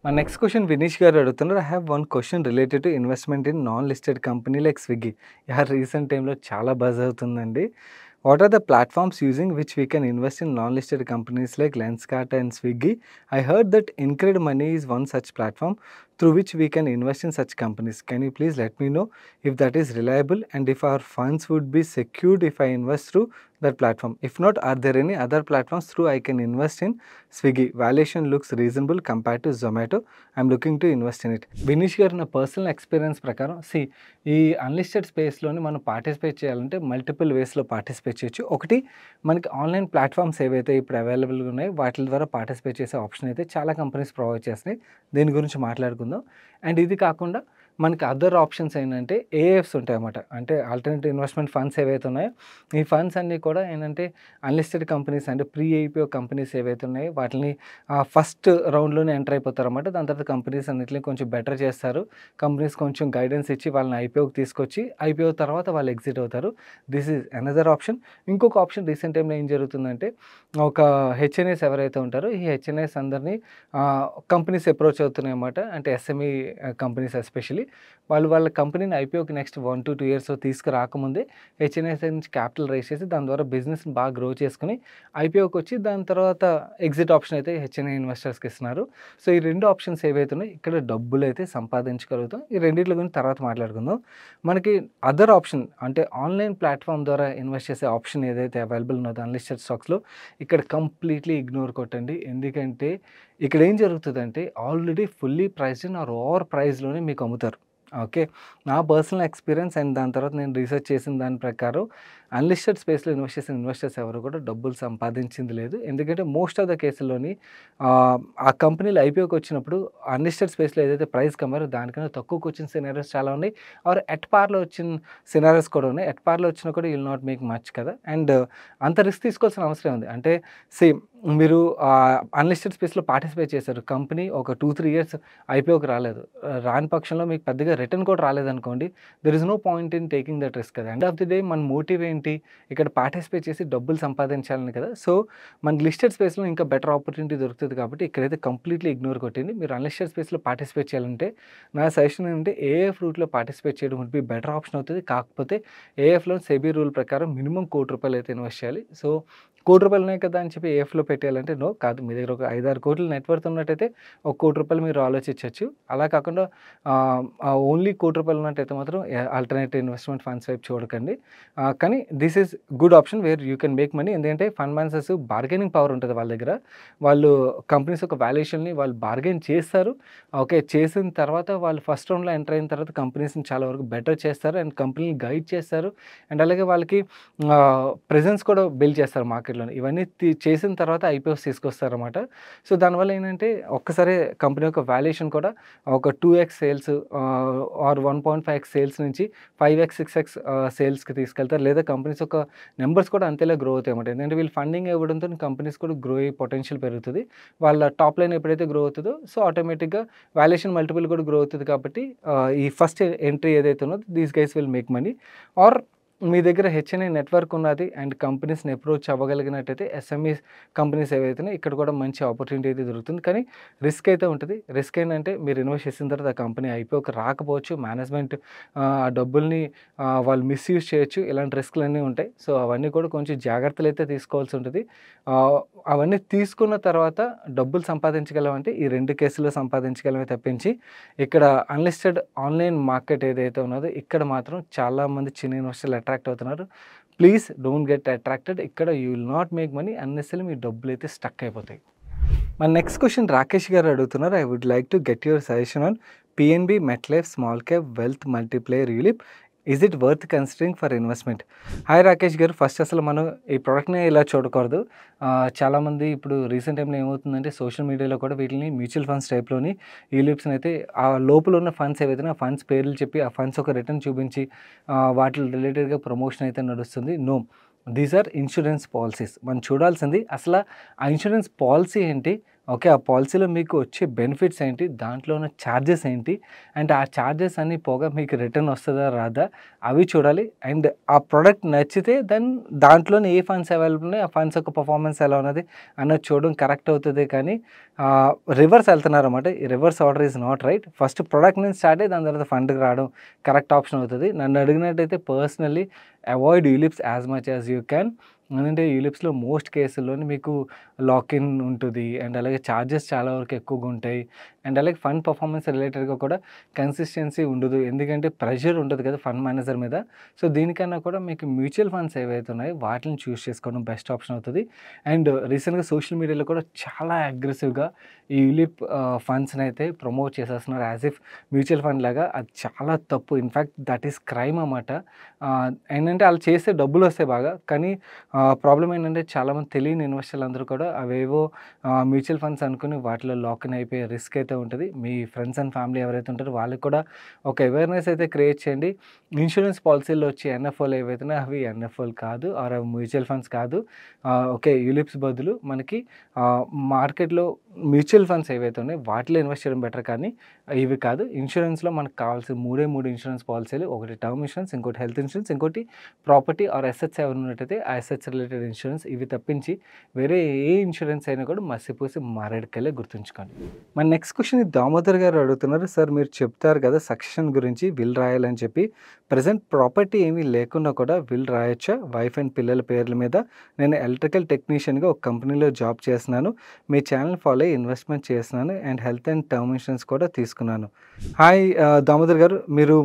My next question, Vinish గారు అడుగుతున్నారు. I have one question related to investment in non-listed company like Swiggy. Recent టైంలో చాలా బజ్ అవుతుందండి. What are the platforms using which we can invest in non-listed companies like Lenskart and Swiggy? I heard that Incred Money is one such platform through which we can invest in such companies. Can you please let me know if that is reliable and if our funds would be secured if I invest through that platform? If not, are there any other platforms through I can invest in Swiggy? Valuation looks reasonable compared to Zomato. I'm looking to invest in it. Vinish గారు, నా personal experience ప్రకారం ఈ unlisted స్పేస్లోని మనం participate చేయాలంటే multiple వేస్లో participate చేయొచ్చు. ఒకటి, మనకి online platforms ఏవైతే ఇప్పుడు అవైలబుల్గా ఉన్నాయో వాటి ద్వారా పార్టిసిపేట్ చేసే ఆప్షన్ అయితే చాలా కంపెనీస్ ప్రొవైడ్ చేస్తున్నాయి. దీని గురించి మాట్లాడుకుందాం. అండ్ ఇది కాకుండా మనకి అదర్ ఆప్షన్స్ ఏంటంటే ఏఎఫ్స్ ఉంటాయన్నమాట. అంటే ఆల్టర్నేటివ్ ఇన్వెస్ట్మెంట్ ఫండ్స్ ఏవైతే ఉన్నాయో ఈ ఫండ్స్ అన్నీ కూడా ఏంటంటే అన్లిస్టెడ్ కంపెనీస్ అంటే ప్రీ ఐపీఓ కంపెనీస్ ఏవైతే ఉన్నాయో వాటిని ఫస్ట్ రౌండ్లోనే ఎంటర్ అయిపోతారన్నమాట. దాని తర్వాత కంపెనీస్ అన్నింటినీ కొంచెం బెటర్ చేస్తారు. కంపెనీస్ కొంచెం గైడెన్స్ ఇచ్చి వాళ్ళని ఐపీఓకి తీసుకొచ్చి ఐపీఓ తర్వాత వాళ్ళు ఎగ్జిట్ అవుతారు. This is another option. ఇంకొక ఆప్షన్ రీసెంట్ టైంలో ఏం జరుగుతుందంటే ఒక హెచ్ఎన్ఎస్ ఎవరైతే ఉంటారో ఈ హెచ్ఎన్ఎస్ అందరినీ కంపెనీస్ అప్రోచ్ అవుతున్నాయి అన్నమాట. అంటే ఎస్ఎంఈ కంపెనీస్ ఎస్పెషలీ వాళ్ళ కంపెనీని ఐపీఓకి నెక్స్ట్ 1 to 2 years తీసుకురాకముందే హెచ్ఎన్ఎస్ నుంచి క్యాపిటల్ రైజ్ చేసి దాని ద్వారా బిజినెస్ని బాగా గ్రో చేసుకుని ఐపీఓకి వచ్చి దాని తర్వాత ఎగ్జిట్ ఆప్షన్ అయితే హెచ్ఎన్ఏ ఇన్వెస్టర్స్కి ఇస్తున్నారు. సో ఈ రెండు ఆప్షన్స్ ఏవైతే ఉన్నాయో ఇక్కడ డబ్బులు అయితే సంపాదించగలుగుతాం. ఈ రెండింటి గురించి తర్వాత మాట్లాడుకుందాం. మనకి అదర్ ఆప్షన్ అంటే ఆన్లైన్ ప్లాట్ఫామ్ ద్వారా ఇన్వెస్ట్ చేసే ఆప్షన్ ఏదైతే అవైలబుల్ ఉన్నదో అన్లిస్టెడ్ స్టాక్స్లో ఇక్కడ కంప్లీట్లీ ఇగ్నోర్ కొట్టండి. ఎందుకంటే ఇక్కడ ఏం జరుగుతుందంటే already fully priced or over ప్రైస్లోనే మీకు అమ్ముతారు. ఓకే, నా పర్సనల్ ఎక్స్పీరియన్స్ అండ్ దాని తర్వాత నేను రీసెర్చ్ చేసిన దాని ప్రకారం అన్లిస్టెడ్ స్పేస్లో ఇన్వెస్ట్ చేసిన ఇన్వెస్టర్స్ ఎవరు కూడా డబ్బులు సంపాదించింది లేదు. ఎందుకంటే మోస్ట్ ఆఫ్ ద కేసుల్లోని ఆ కంపెనీలు ఐపీఓకి వచ్చినప్పుడు అన్లిస్టెడ్ స్పేస్లో ఏదైతే ప్రైస్ కమ్మారో దానికన్నా తక్కువకి వచ్చిన సినారియోస్ చాలా ఉన్నాయి. ఆర్ ఎట్ పార్లో వచ్చిన సినారియోస్ కూడా ఉన్నాయి. ఎట్ పార్లో వచ్చినా కూడా విల్ నాట్ మేక్ మచ్ కదా. అండ్ అంత రిస్క్ తీసుకోవాల్సిన అవసరం ఉంది. అంటే మీరు అన్లిస్టెడ్ స్పేస్లో పార్టిసిపేట్ చేశారు, కంపెనీ ఒక 2-3 years ఐపీఓకి రాలేదు, రాని పక్షంలో మీకు పెద్దగా రిటర్న్ కూడా రాలేదనుకోండి, there is no point in taking that risk కదా. ఎండ్ ఆఫ్ ది డే మన మోటివ్ ఏంటి ఏంటి? ఇక్కడ పార్టిసిపేట్ చేసి డబ్బులు సంపాదించాలని కదా! సో, మనకి లిస్టెడ్ స్పేస్‌లో ఇంకా బెటర్ ఆపర్చునిటీ దొరుకుతది కాబట్టి ఇక్కడైతే కంప్లీట్‌లీ ఇగ్నోర్ కొట్టండి. మీరు అన్‌లిస్టెడ్ స్పేస్‌లో పార్టిసిపేట్ చేయాలంటే నా సజెషన్ ఏంటంటే ఏఎఫ్ రూట్‌లో పార్టిసిపేట్ చేయడం వుడ్ బి బెటర్ ఆప్షన్ అవుతది. కాకపోతే ఏఎఫ్‌లో సెబీ రూల్ ప్రకారం మినిమమ్ రూ. 1,00,00,000 అయితే ఇన్వెస్ట్ చేయాలి. సో, రూ. 1,00,00,000 ఉన్నాయి కదా అని చెప్పి ఏఎఫ్‌లో పెట్టేయాలంటే నో కాదు. మీ దగ్గర ఒక 5, 6 కోట్ల నెట్ వర్త్ ఉన్నట్టయితే ఒక రూ. 1,00,00,000 మీరు ఆలోచించొచ్చు. అలా కాకుండా ఓన్లీ రూ. 1,00,00,000 ఉన్నట్టయితే మాత్రం ఆల్టర్‌నేటివ్ ఇన్వెస్ట్‌మెంట్ ఫండ్స్ వైపు చూడకండి. కానీ this is good option where you can make money. ఎందుకంటే ఫండ్ మేనేజర్స్ బార్గెనింగ్ పవర్ ఉంటది వాళ్ళ దగ్గర. వాళ్ళు కంపెనీస్ యొక్క వాల్యుయేషన్‌ని వాళ్ళు బార్గెయిన్ చేస్తారు. ఓకే. చేసిన తర్వాత వాళ్ళు ఫస్ట్ రౌండ్‌లో ఎంటర్ అయిన తర్వాత కంపెనీస్‌ని చాలా వరకు బెటర్ చేస్తారు అండ్ కంపెనీని గైడ్ చేస్తారు. అండ్ అలాగే వాళ్ళకి ప్రెజెన్స్ కూడా బిల్డ్ చేస్తారు మార్కెట్‌లోని. ఇవన్నీ చేసిన తర్వాత ఐపీఓస్ తీసుకొస్తారనమాట. సో, దానివల్ల ఏంటంటే ఒక్కసారే కంపెనీ యొక్క వాల్యుయేషన్ కూడా ఒక 2x sales are 1.5x sales నుంచి 5x, 6x సేల్స్‌కి తీసుకెళ్తారు. లేదా కంపెనీస్ యొక్క నంబర్స్ కూడా అంతేలా గ్రో అవుతాయన్నమాట. ఎందుకంటే వీళ్ళు ఫండింగ్ ఇవ్వడంతో కంపెనీస్ కూడా గ్రో అయ్యే పొటెన్షియల్ పెరుగుతది. వాళ్ళ టాప్ లైన్ ఎప్పుడైతే గ్రో అవుతదో సో, ఆటోమేటిక్‌గా వాల్యుయేషన్ మల్టిపుల్ కూడా గ్రో అవుతది కాబట్టి ఈ ఫస్ట్ ఎంట్రీ ఏదైతే ఉన్నదో these guys will make money. Or మీ దగ్గర హెచ్ఎన్ఐ నెట్వర్క్ ఉన్నది అండ్ కంపెనీస్‌ని అప్రోచ్ అవ్వగలిగినట్టయితే ఎస్ఎంఈస్ కంపెనీస్ ఏవైతున్నాయో ఇక్కడ కూడా మంచి ఆపర్చునిటీ అయితే దొరుకుతుంది. కానీ రిస్క్ అయితే ఉంటది. రిస్క్ ఏంటంటే మీరు ఇన్వెస్ట్ చేసిన తర్వాత ఆ కంపెనీ ఐపీఓకి రాకపోవచ్చు. మేనేజ్మెంట్ ఆ డబ్బుల్ని వాళ్ళు మిస్‌యూజ్ చేయొచ్చు. ఇలాంటి రిస్క్‌లన్నీ ఉంటాయి. సో, అవన్నీ కూడా కొంచెం జాగ్రత్తలైతే తీసుకోవాల్సి ఉంటది. అవన్నీ తీసుకున్న తర్వాత డబ్బులు సంపాదించగలమంటే ఈ 2 కేసుల్లో సంపాదించగలమే తప్పించి ఇక్కడ అన్‌లిస్టెడ్ ఆన్‌లైన్ మార్కెట్ ఏదైతే ఉన్నదో ఇక్కడ మాత్రం చాలామంది చిన్న ఇన్వెస్టర్లు అట్రాక్ట్ అవుతున్నారు. Please don't get attracted. ఇక్కడ you will not make money. Unnecessarily మీ డబ్బులైతే స్టక్ అయిపోతాయి. మన నెక్స్ట్ క్వెషన్ రాకేష్ గారు అడుగుతున్నారు. I would like to get your suggestion on PNB, MetLife, small cap, wealth multiplier ULIP. Is it worth considering for investment? Hi Rakesh గారు. First అసలు మనం ఈ ప్రొడక్ట్‌ని ఇలా చూడకూడదు. చాలామంది ఇప్పుడు రీసెంట్ టైమ్‌లో ఏమవుతుందంటే సోషల్ మీడియాలో కూడా వీటిని మ్యూచువల్ ఫండ్స్ టైప్‌లోని యూలిప్స్‌ని అయితే ఆ లోపల ఉన్న ఫండ్స్ ఏవైతే ఆ ఫండ్స్ పేర్లు చెప్పి ఆ ఫండ్స్ ఒక రిటర్న్ చూపించి వాటి రిలేటెడ్‌గా ప్రమోషన్ అయితే నడుస్తుంది. No. These are insurance policies. మనం చూడాల్సింది అసల ఆ ఇన్స్యూరెన్స్ పాలిసీ ఏంటి? ఓకే. ఆ పాలిసీలో మీకు వచ్చే బెనిఫిట్స్ ఏంటి? దాంట్లో ఉన్న ఛార్జెస్ ఏంటి? అండ్ ఆ ఛార్జెస్ అన్నీ పోగా మీకు రిటర్న్ వస్తదా? రాదా? అవి చూడాలి. అండ్ ఆ ప్రొడక్ట్ నచ్చితే దెన్ దాంట్లోనే ఏ ఫండ్స్ అవైలబుల్ ఉన్నాయి? ఆ ఫండ్స్ యొక్క పర్ఫార్మెన్స్ ఎలా ఉన్నది? అన్నది చూడడం కరెక్ట్ అవుతదే కానీ రివర్స్ వెళ్తున్నారన్నమాట. ఈ reverse order is not right. First product నుంచి స్టార్ట్ అయ్యి దాని తర్వాత ఫండ్‌కి రావడం కరెక్ట్ ఆప్షన్ అవుతది. నన్ను అడిగినట్టయితే personally avoid ULIPs as much as you can. ఎందుకంటే యూలిప్స్‌లో మోస్ట్ కేసుల్లోని మీకు లాక్ ఇన్ ఉంటది. అండ్ అలాగే ఛార్జెస్ చాలా వరకు ఎక్కువగా ఉంటాయి. అండ్ అలాగే ఫండ్ పర్ఫార్మెన్స్ రిలేటెడ్‌గా కూడా కన్సిస్టెన్సీ ఉండదు. ఎందుకంటే ప్రెషర్ ఉంటది కదా ఫండ్ మేనేజర్ మీద. సో, దీనికన్నా కూడా మీకు మ్యూచువల్ ఫండ్స్ ఏవైతే ఉన్నాయో వాటిని చూస్ చేసుకోవడం బెస్ట్ ఆప్షన్ అవుతది. అండ్ రీసెంట్‌గా సోషల్ మీడియాలో కూడా చాలా అగ్రెసివ్‌గా ఈ యూలిప్ ఫండ్స్‌ని అయితే ప్రమోట్ చేసేస్తున్నారు. యాస్ ఇఫ్ మ్యూచువల్ ఫండ్ లాగా. అది చాలా తప్పు. ఇన్‌ఫాక్ట్ దట్ ఈస్ క్రైమ్ అన్నమాట. ఏంటంటే ఆళ్ళు చేస్తే డబ్బులొస్తాయి బాగా. కానీ ప్రాబ్లమ్ ఏంటంటే చాలామంది తెలియని ఇన్వెస్టర్లు అందరూ కూడా అవేవో మ్యూచువల్ ఫండ్స్ అనుకుని వాటిలో లాక్ ఇన్ అయిపోయే రిస్క్ అయితే ఉంటది. మీ ఫ్రెండ్స్ అండ్ ఫ్యామిలీ ఎవరైతే ఉంటారో వాళ్ళకి కూడా ఒక అవేర్‌నెస్ అయితే క్రియేట్ చేయండి. ఇన్స్యూరెన్స్ పాలిసీల్లో వచ్చే ఎన్ఎఫ్ఓలు ఏవైతే ఉన్నాయో అవి ఎన్ఎఫ్ఓలు కాదు. ఆర్ మ్యూచువల్ ఫండ్స్ కాదు. ఓకే. యూలిప్స్ బదులు మనకి మార్కెట్‌లో మ్యూచువల్ ఫండ్స్ ఏవైతే ఉన్నాయో వాటిలో ఇన్వెస్ట్ చేయడం బెటర్ కానీ ఇవి కాదు. ఇన్స్యూరెన్స్‌లో మనకు కావాల్సిన 3 ఇన్స్యూరెన్స్ పాలిసీలు. ఒకటి టర్మ్ ఇన్స్యూరెన్స్, ఇంకోటి హెల్త్ ఇన్స్యూరెన్స్, ఇంకోటి ప్రాపర్టీ ఆర్ అసెట్స్ ఏమైనా ఉన్నట్టయితే ఆ అసెట్స్ రిలేటెడ్ ఇన్స్యూరెన్స్. ఇవి తప్పించి వేరే ఏ ఇన్స్యూరెన్స్ అయినా కూడా మసిపూసి మారేడుకాయలే గుర్తుంచుకోండి. మన నెక్స్ట్ క్వెషన్ దామోదర్ గారు అడుగుతున్నారు. సార్ మీరు చెప్తారు కదా సక్సెషన్ గురించి విల్ రాయాలని చెప్పి. ప్రెజెంట్ ప్రాపర్టీ ఏమీ లేకున్నా కూడా విల్ రాయొచ్చా? వైఫ్ అండ్ పిల్లల పేర్ల మీద. నేను ఎలక్ట్రికల్ టెక్నీషియన్‌గా ఒక కంపెనీలో జాబ్ చేస్తున్నాను. మీ ఛానల్ ఫాలో అయ్యి ఇన్వెస్ట్‌మెంట్ చేస్తున్నాను and health and term insurance కూడా తీసుకున్నాను. హాయ్ దామోదర్ గారు. మీరు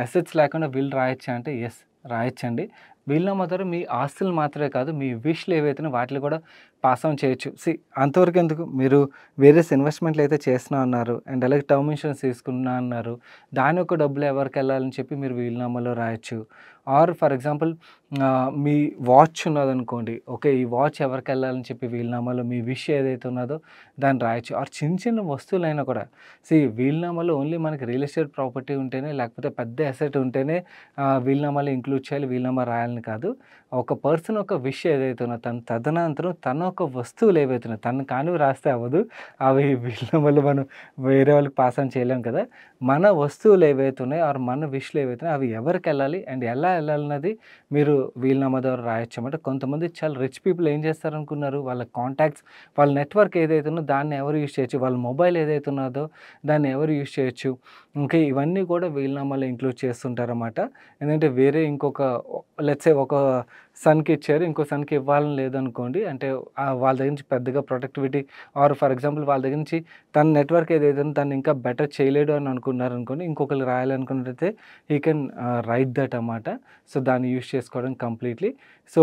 అసెట్స్ లేకుండా విల్ రాయొచ్చా అంటే యెస్ రాయొచ్చండి. వీళ్ళలో మాత్రం మీ ఆస్తులు మాత్రమే కాదు మీ విష్‌లు ఏవైతే వాటిని కూడా పాస్ ఆన్ చేయొచ్చు. అంతవరకు ఎందుకు మీరు వేరియస్ ఇన్వెస్ట్‌మెంట్లు అయితే చేస్తున్నా అన్నారు. అండ్ అలాగే టర్మ్ ఇన్స్యూరెన్స్ తీసుకున్నా అన్నారు. దాని యొక్క డబ్బులు ఎవరికెళ్ళాలని చెప్పి మీరు వీలునామాలో రాయొచ్చు. ఆర్ ఫర్ ఎగ్జాంపుల్ మీ వాచ్ ఉన్నదనుకోండి. ఓకే. ఈ వాచ్ ఎవరికెళ్ళాలని చెప్పి వీలునామాలో మీ విష్ ఏదైతే ఉన్నదో దాన్ని రాయొచ్చు. ఆర్ చిన్న చిన్న వస్తువులైనా కూడా వీలునామాలో ఓన్లీ మనకి రియల్ ఎస్టేట్ ప్రాపర్టీ ఉంటేనే లేకపోతే పెద్ద అసెట్ ఉంటేనే వీలునామాలో ఇంక్లూడ్ చేయాలి. వీలునామా రాయాలని కాదు. ఒక పర్సన్ ఒక విష్ ఏదైతే ఉన్నదో తన తదనంతరం తన ఒక వస్తువులు ఏవైతే ఉన్నాయో తను కానివి రాస్తే అవ్వదు. అవి వీలునామాలో మనం వేరే వాళ్ళకి పాస్ ఆన్ చేయలేం కదా! మన వస్తువులు ఏవైతే ఉన్నాయో ఆర్ మన విష్‌లు ఏవైతే ఉన్నాయో అవి ఎవరికెళ్ళాలి అండ్ ఎలా వెళ్ళాలన్నది మీరు వీలునామా ద్వారా రాయొచ్చు అన్నమాట. కొంతమంది చాలా రిచ్ పీపుల్ ఏం చేస్తారనుకున్నారు, వాళ్ళ కాంటాక్ట్స్, వాళ్ళ నెట్వర్క్ ఏదైతే ఉందో దాన్ని ఎవరు యూజ్ చేయొచ్చు, వాళ్ళ మొబైల్ ఏదైతే ఉన్నదో దాన్ని ఎవరు యూజ్ చేయొచ్చు. ఇంకా ఇవన్నీ కూడా వీలునామాలో ఇంక్లూడ్ చేస్తుంటారన్నమాట. ఎందుకంటే వేరే ఇంకొక లెట్స్ సే ఒక సన్‌కి ఇచ్చారు, ఇంకో సన్‌కి ఇవ్వాలని లేదనుకోండి. అంటే వాళ్ళ దగ్గర నుంచి పెద్దగా ప్రొడక్టివిటీ ఆర్ ఫర్ ఎగ్జాంపుల్ వాళ్ళ దగ్గర నుంచి తన నెట్వర్క్ ఏదైతే ఉందో దాన్ని ఇంకా బెటర్ చేయలేడు అని అనుకున్నారనుకోండి, ఇంకొకరికి రాయాలనుకున్నట్టయితే హీ కెన్ రైట్ దట్ అన్నమాట. సో, దాన్ని యూజ్ చేసుకోవడం కంప్లీట్‌లీ. సో,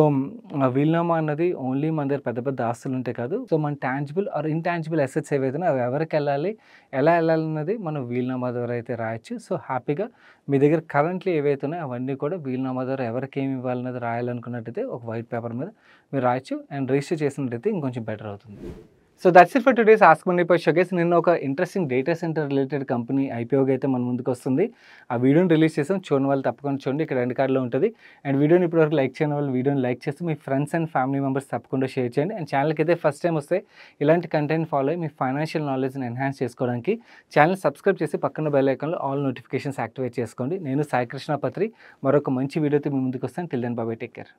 వీలునామా అన్నది ఓన్లీ మన దగ్గర పెద్ద పెద్ద ఆస్తులుంటే కాదు. సో, మన టాంజిబుల్ ఆర్ ఇన్‌టాంజిబుల్ అసెట్స్ ఏవైతే ఉన్నాయో అవి ఎవరికెళ్ళాలి, ఎలా ఎళ్ళాలన్నది మనం వీలునామా ద్వారా అయితే రాయొచ్చు. సో, హ్యాపీగా మీ దగ్గర కరెంట్‌లీ ఏవైతే ఉన్నాయో అవన్నీ కూడా వీలునామా ద్వారా ఎవరికేమి ఇవ్వాలన్నది రాయాలనుకున్నట్టయితే ఒక వైట్ పేపర్ మీద మీరు రాయొచ్చు. అండ్ రిజిస్టర్ చేసినట్టయితే ఇంకొంచెం బెటర్ అవుతుంది. So that's it for today's ask money పై షో గైస్. నిన్న ఒక interesting data centre related company ఐపీఓగా అయితే మన ముందుకు వస్తుంది. ఆ వీడియోని రిలీజ్ చేసాం. చూడని వాళ్ళు తప్పకుండా చూడండి. ఇక్కడ ఎండ్ కార్డ్‌లో ఉంటుంది. అండ్ వీడియోని ఇప్పటివరకు లైక్ చేయని వాళ్ళు వీడియోని లైక్ చేసి మీ ఫ్రెండ్స్ అండ్ ఫ్యామిలీ మెంబర్స్ తప్పకుండా షేర్ చేయండి. అండ్ ఛానల్‌కి అయితే ఫస్ట్ టైం వస్తే ఇలాంటి కంటెంట్ ఫాలో అయ్యి మీ ఫైనాన్షియల్ నాలెడ్జ్‌ని ఎన్హాన్స్ చేసుకోవడానికి ఛానల్ సబ్స్క్రైబ్ చేసి పక్కన బెల్ ఐకాన్‌లో ఆల్ నోటిఫికేషన్స్ యాక్టివేట్ చేసుకోండి. నేను సాయి కృష్ణ పత్రి మరొక మంచి వీడియోతో మీ ముందుకు వస్తాను. Till then bye bye, take care.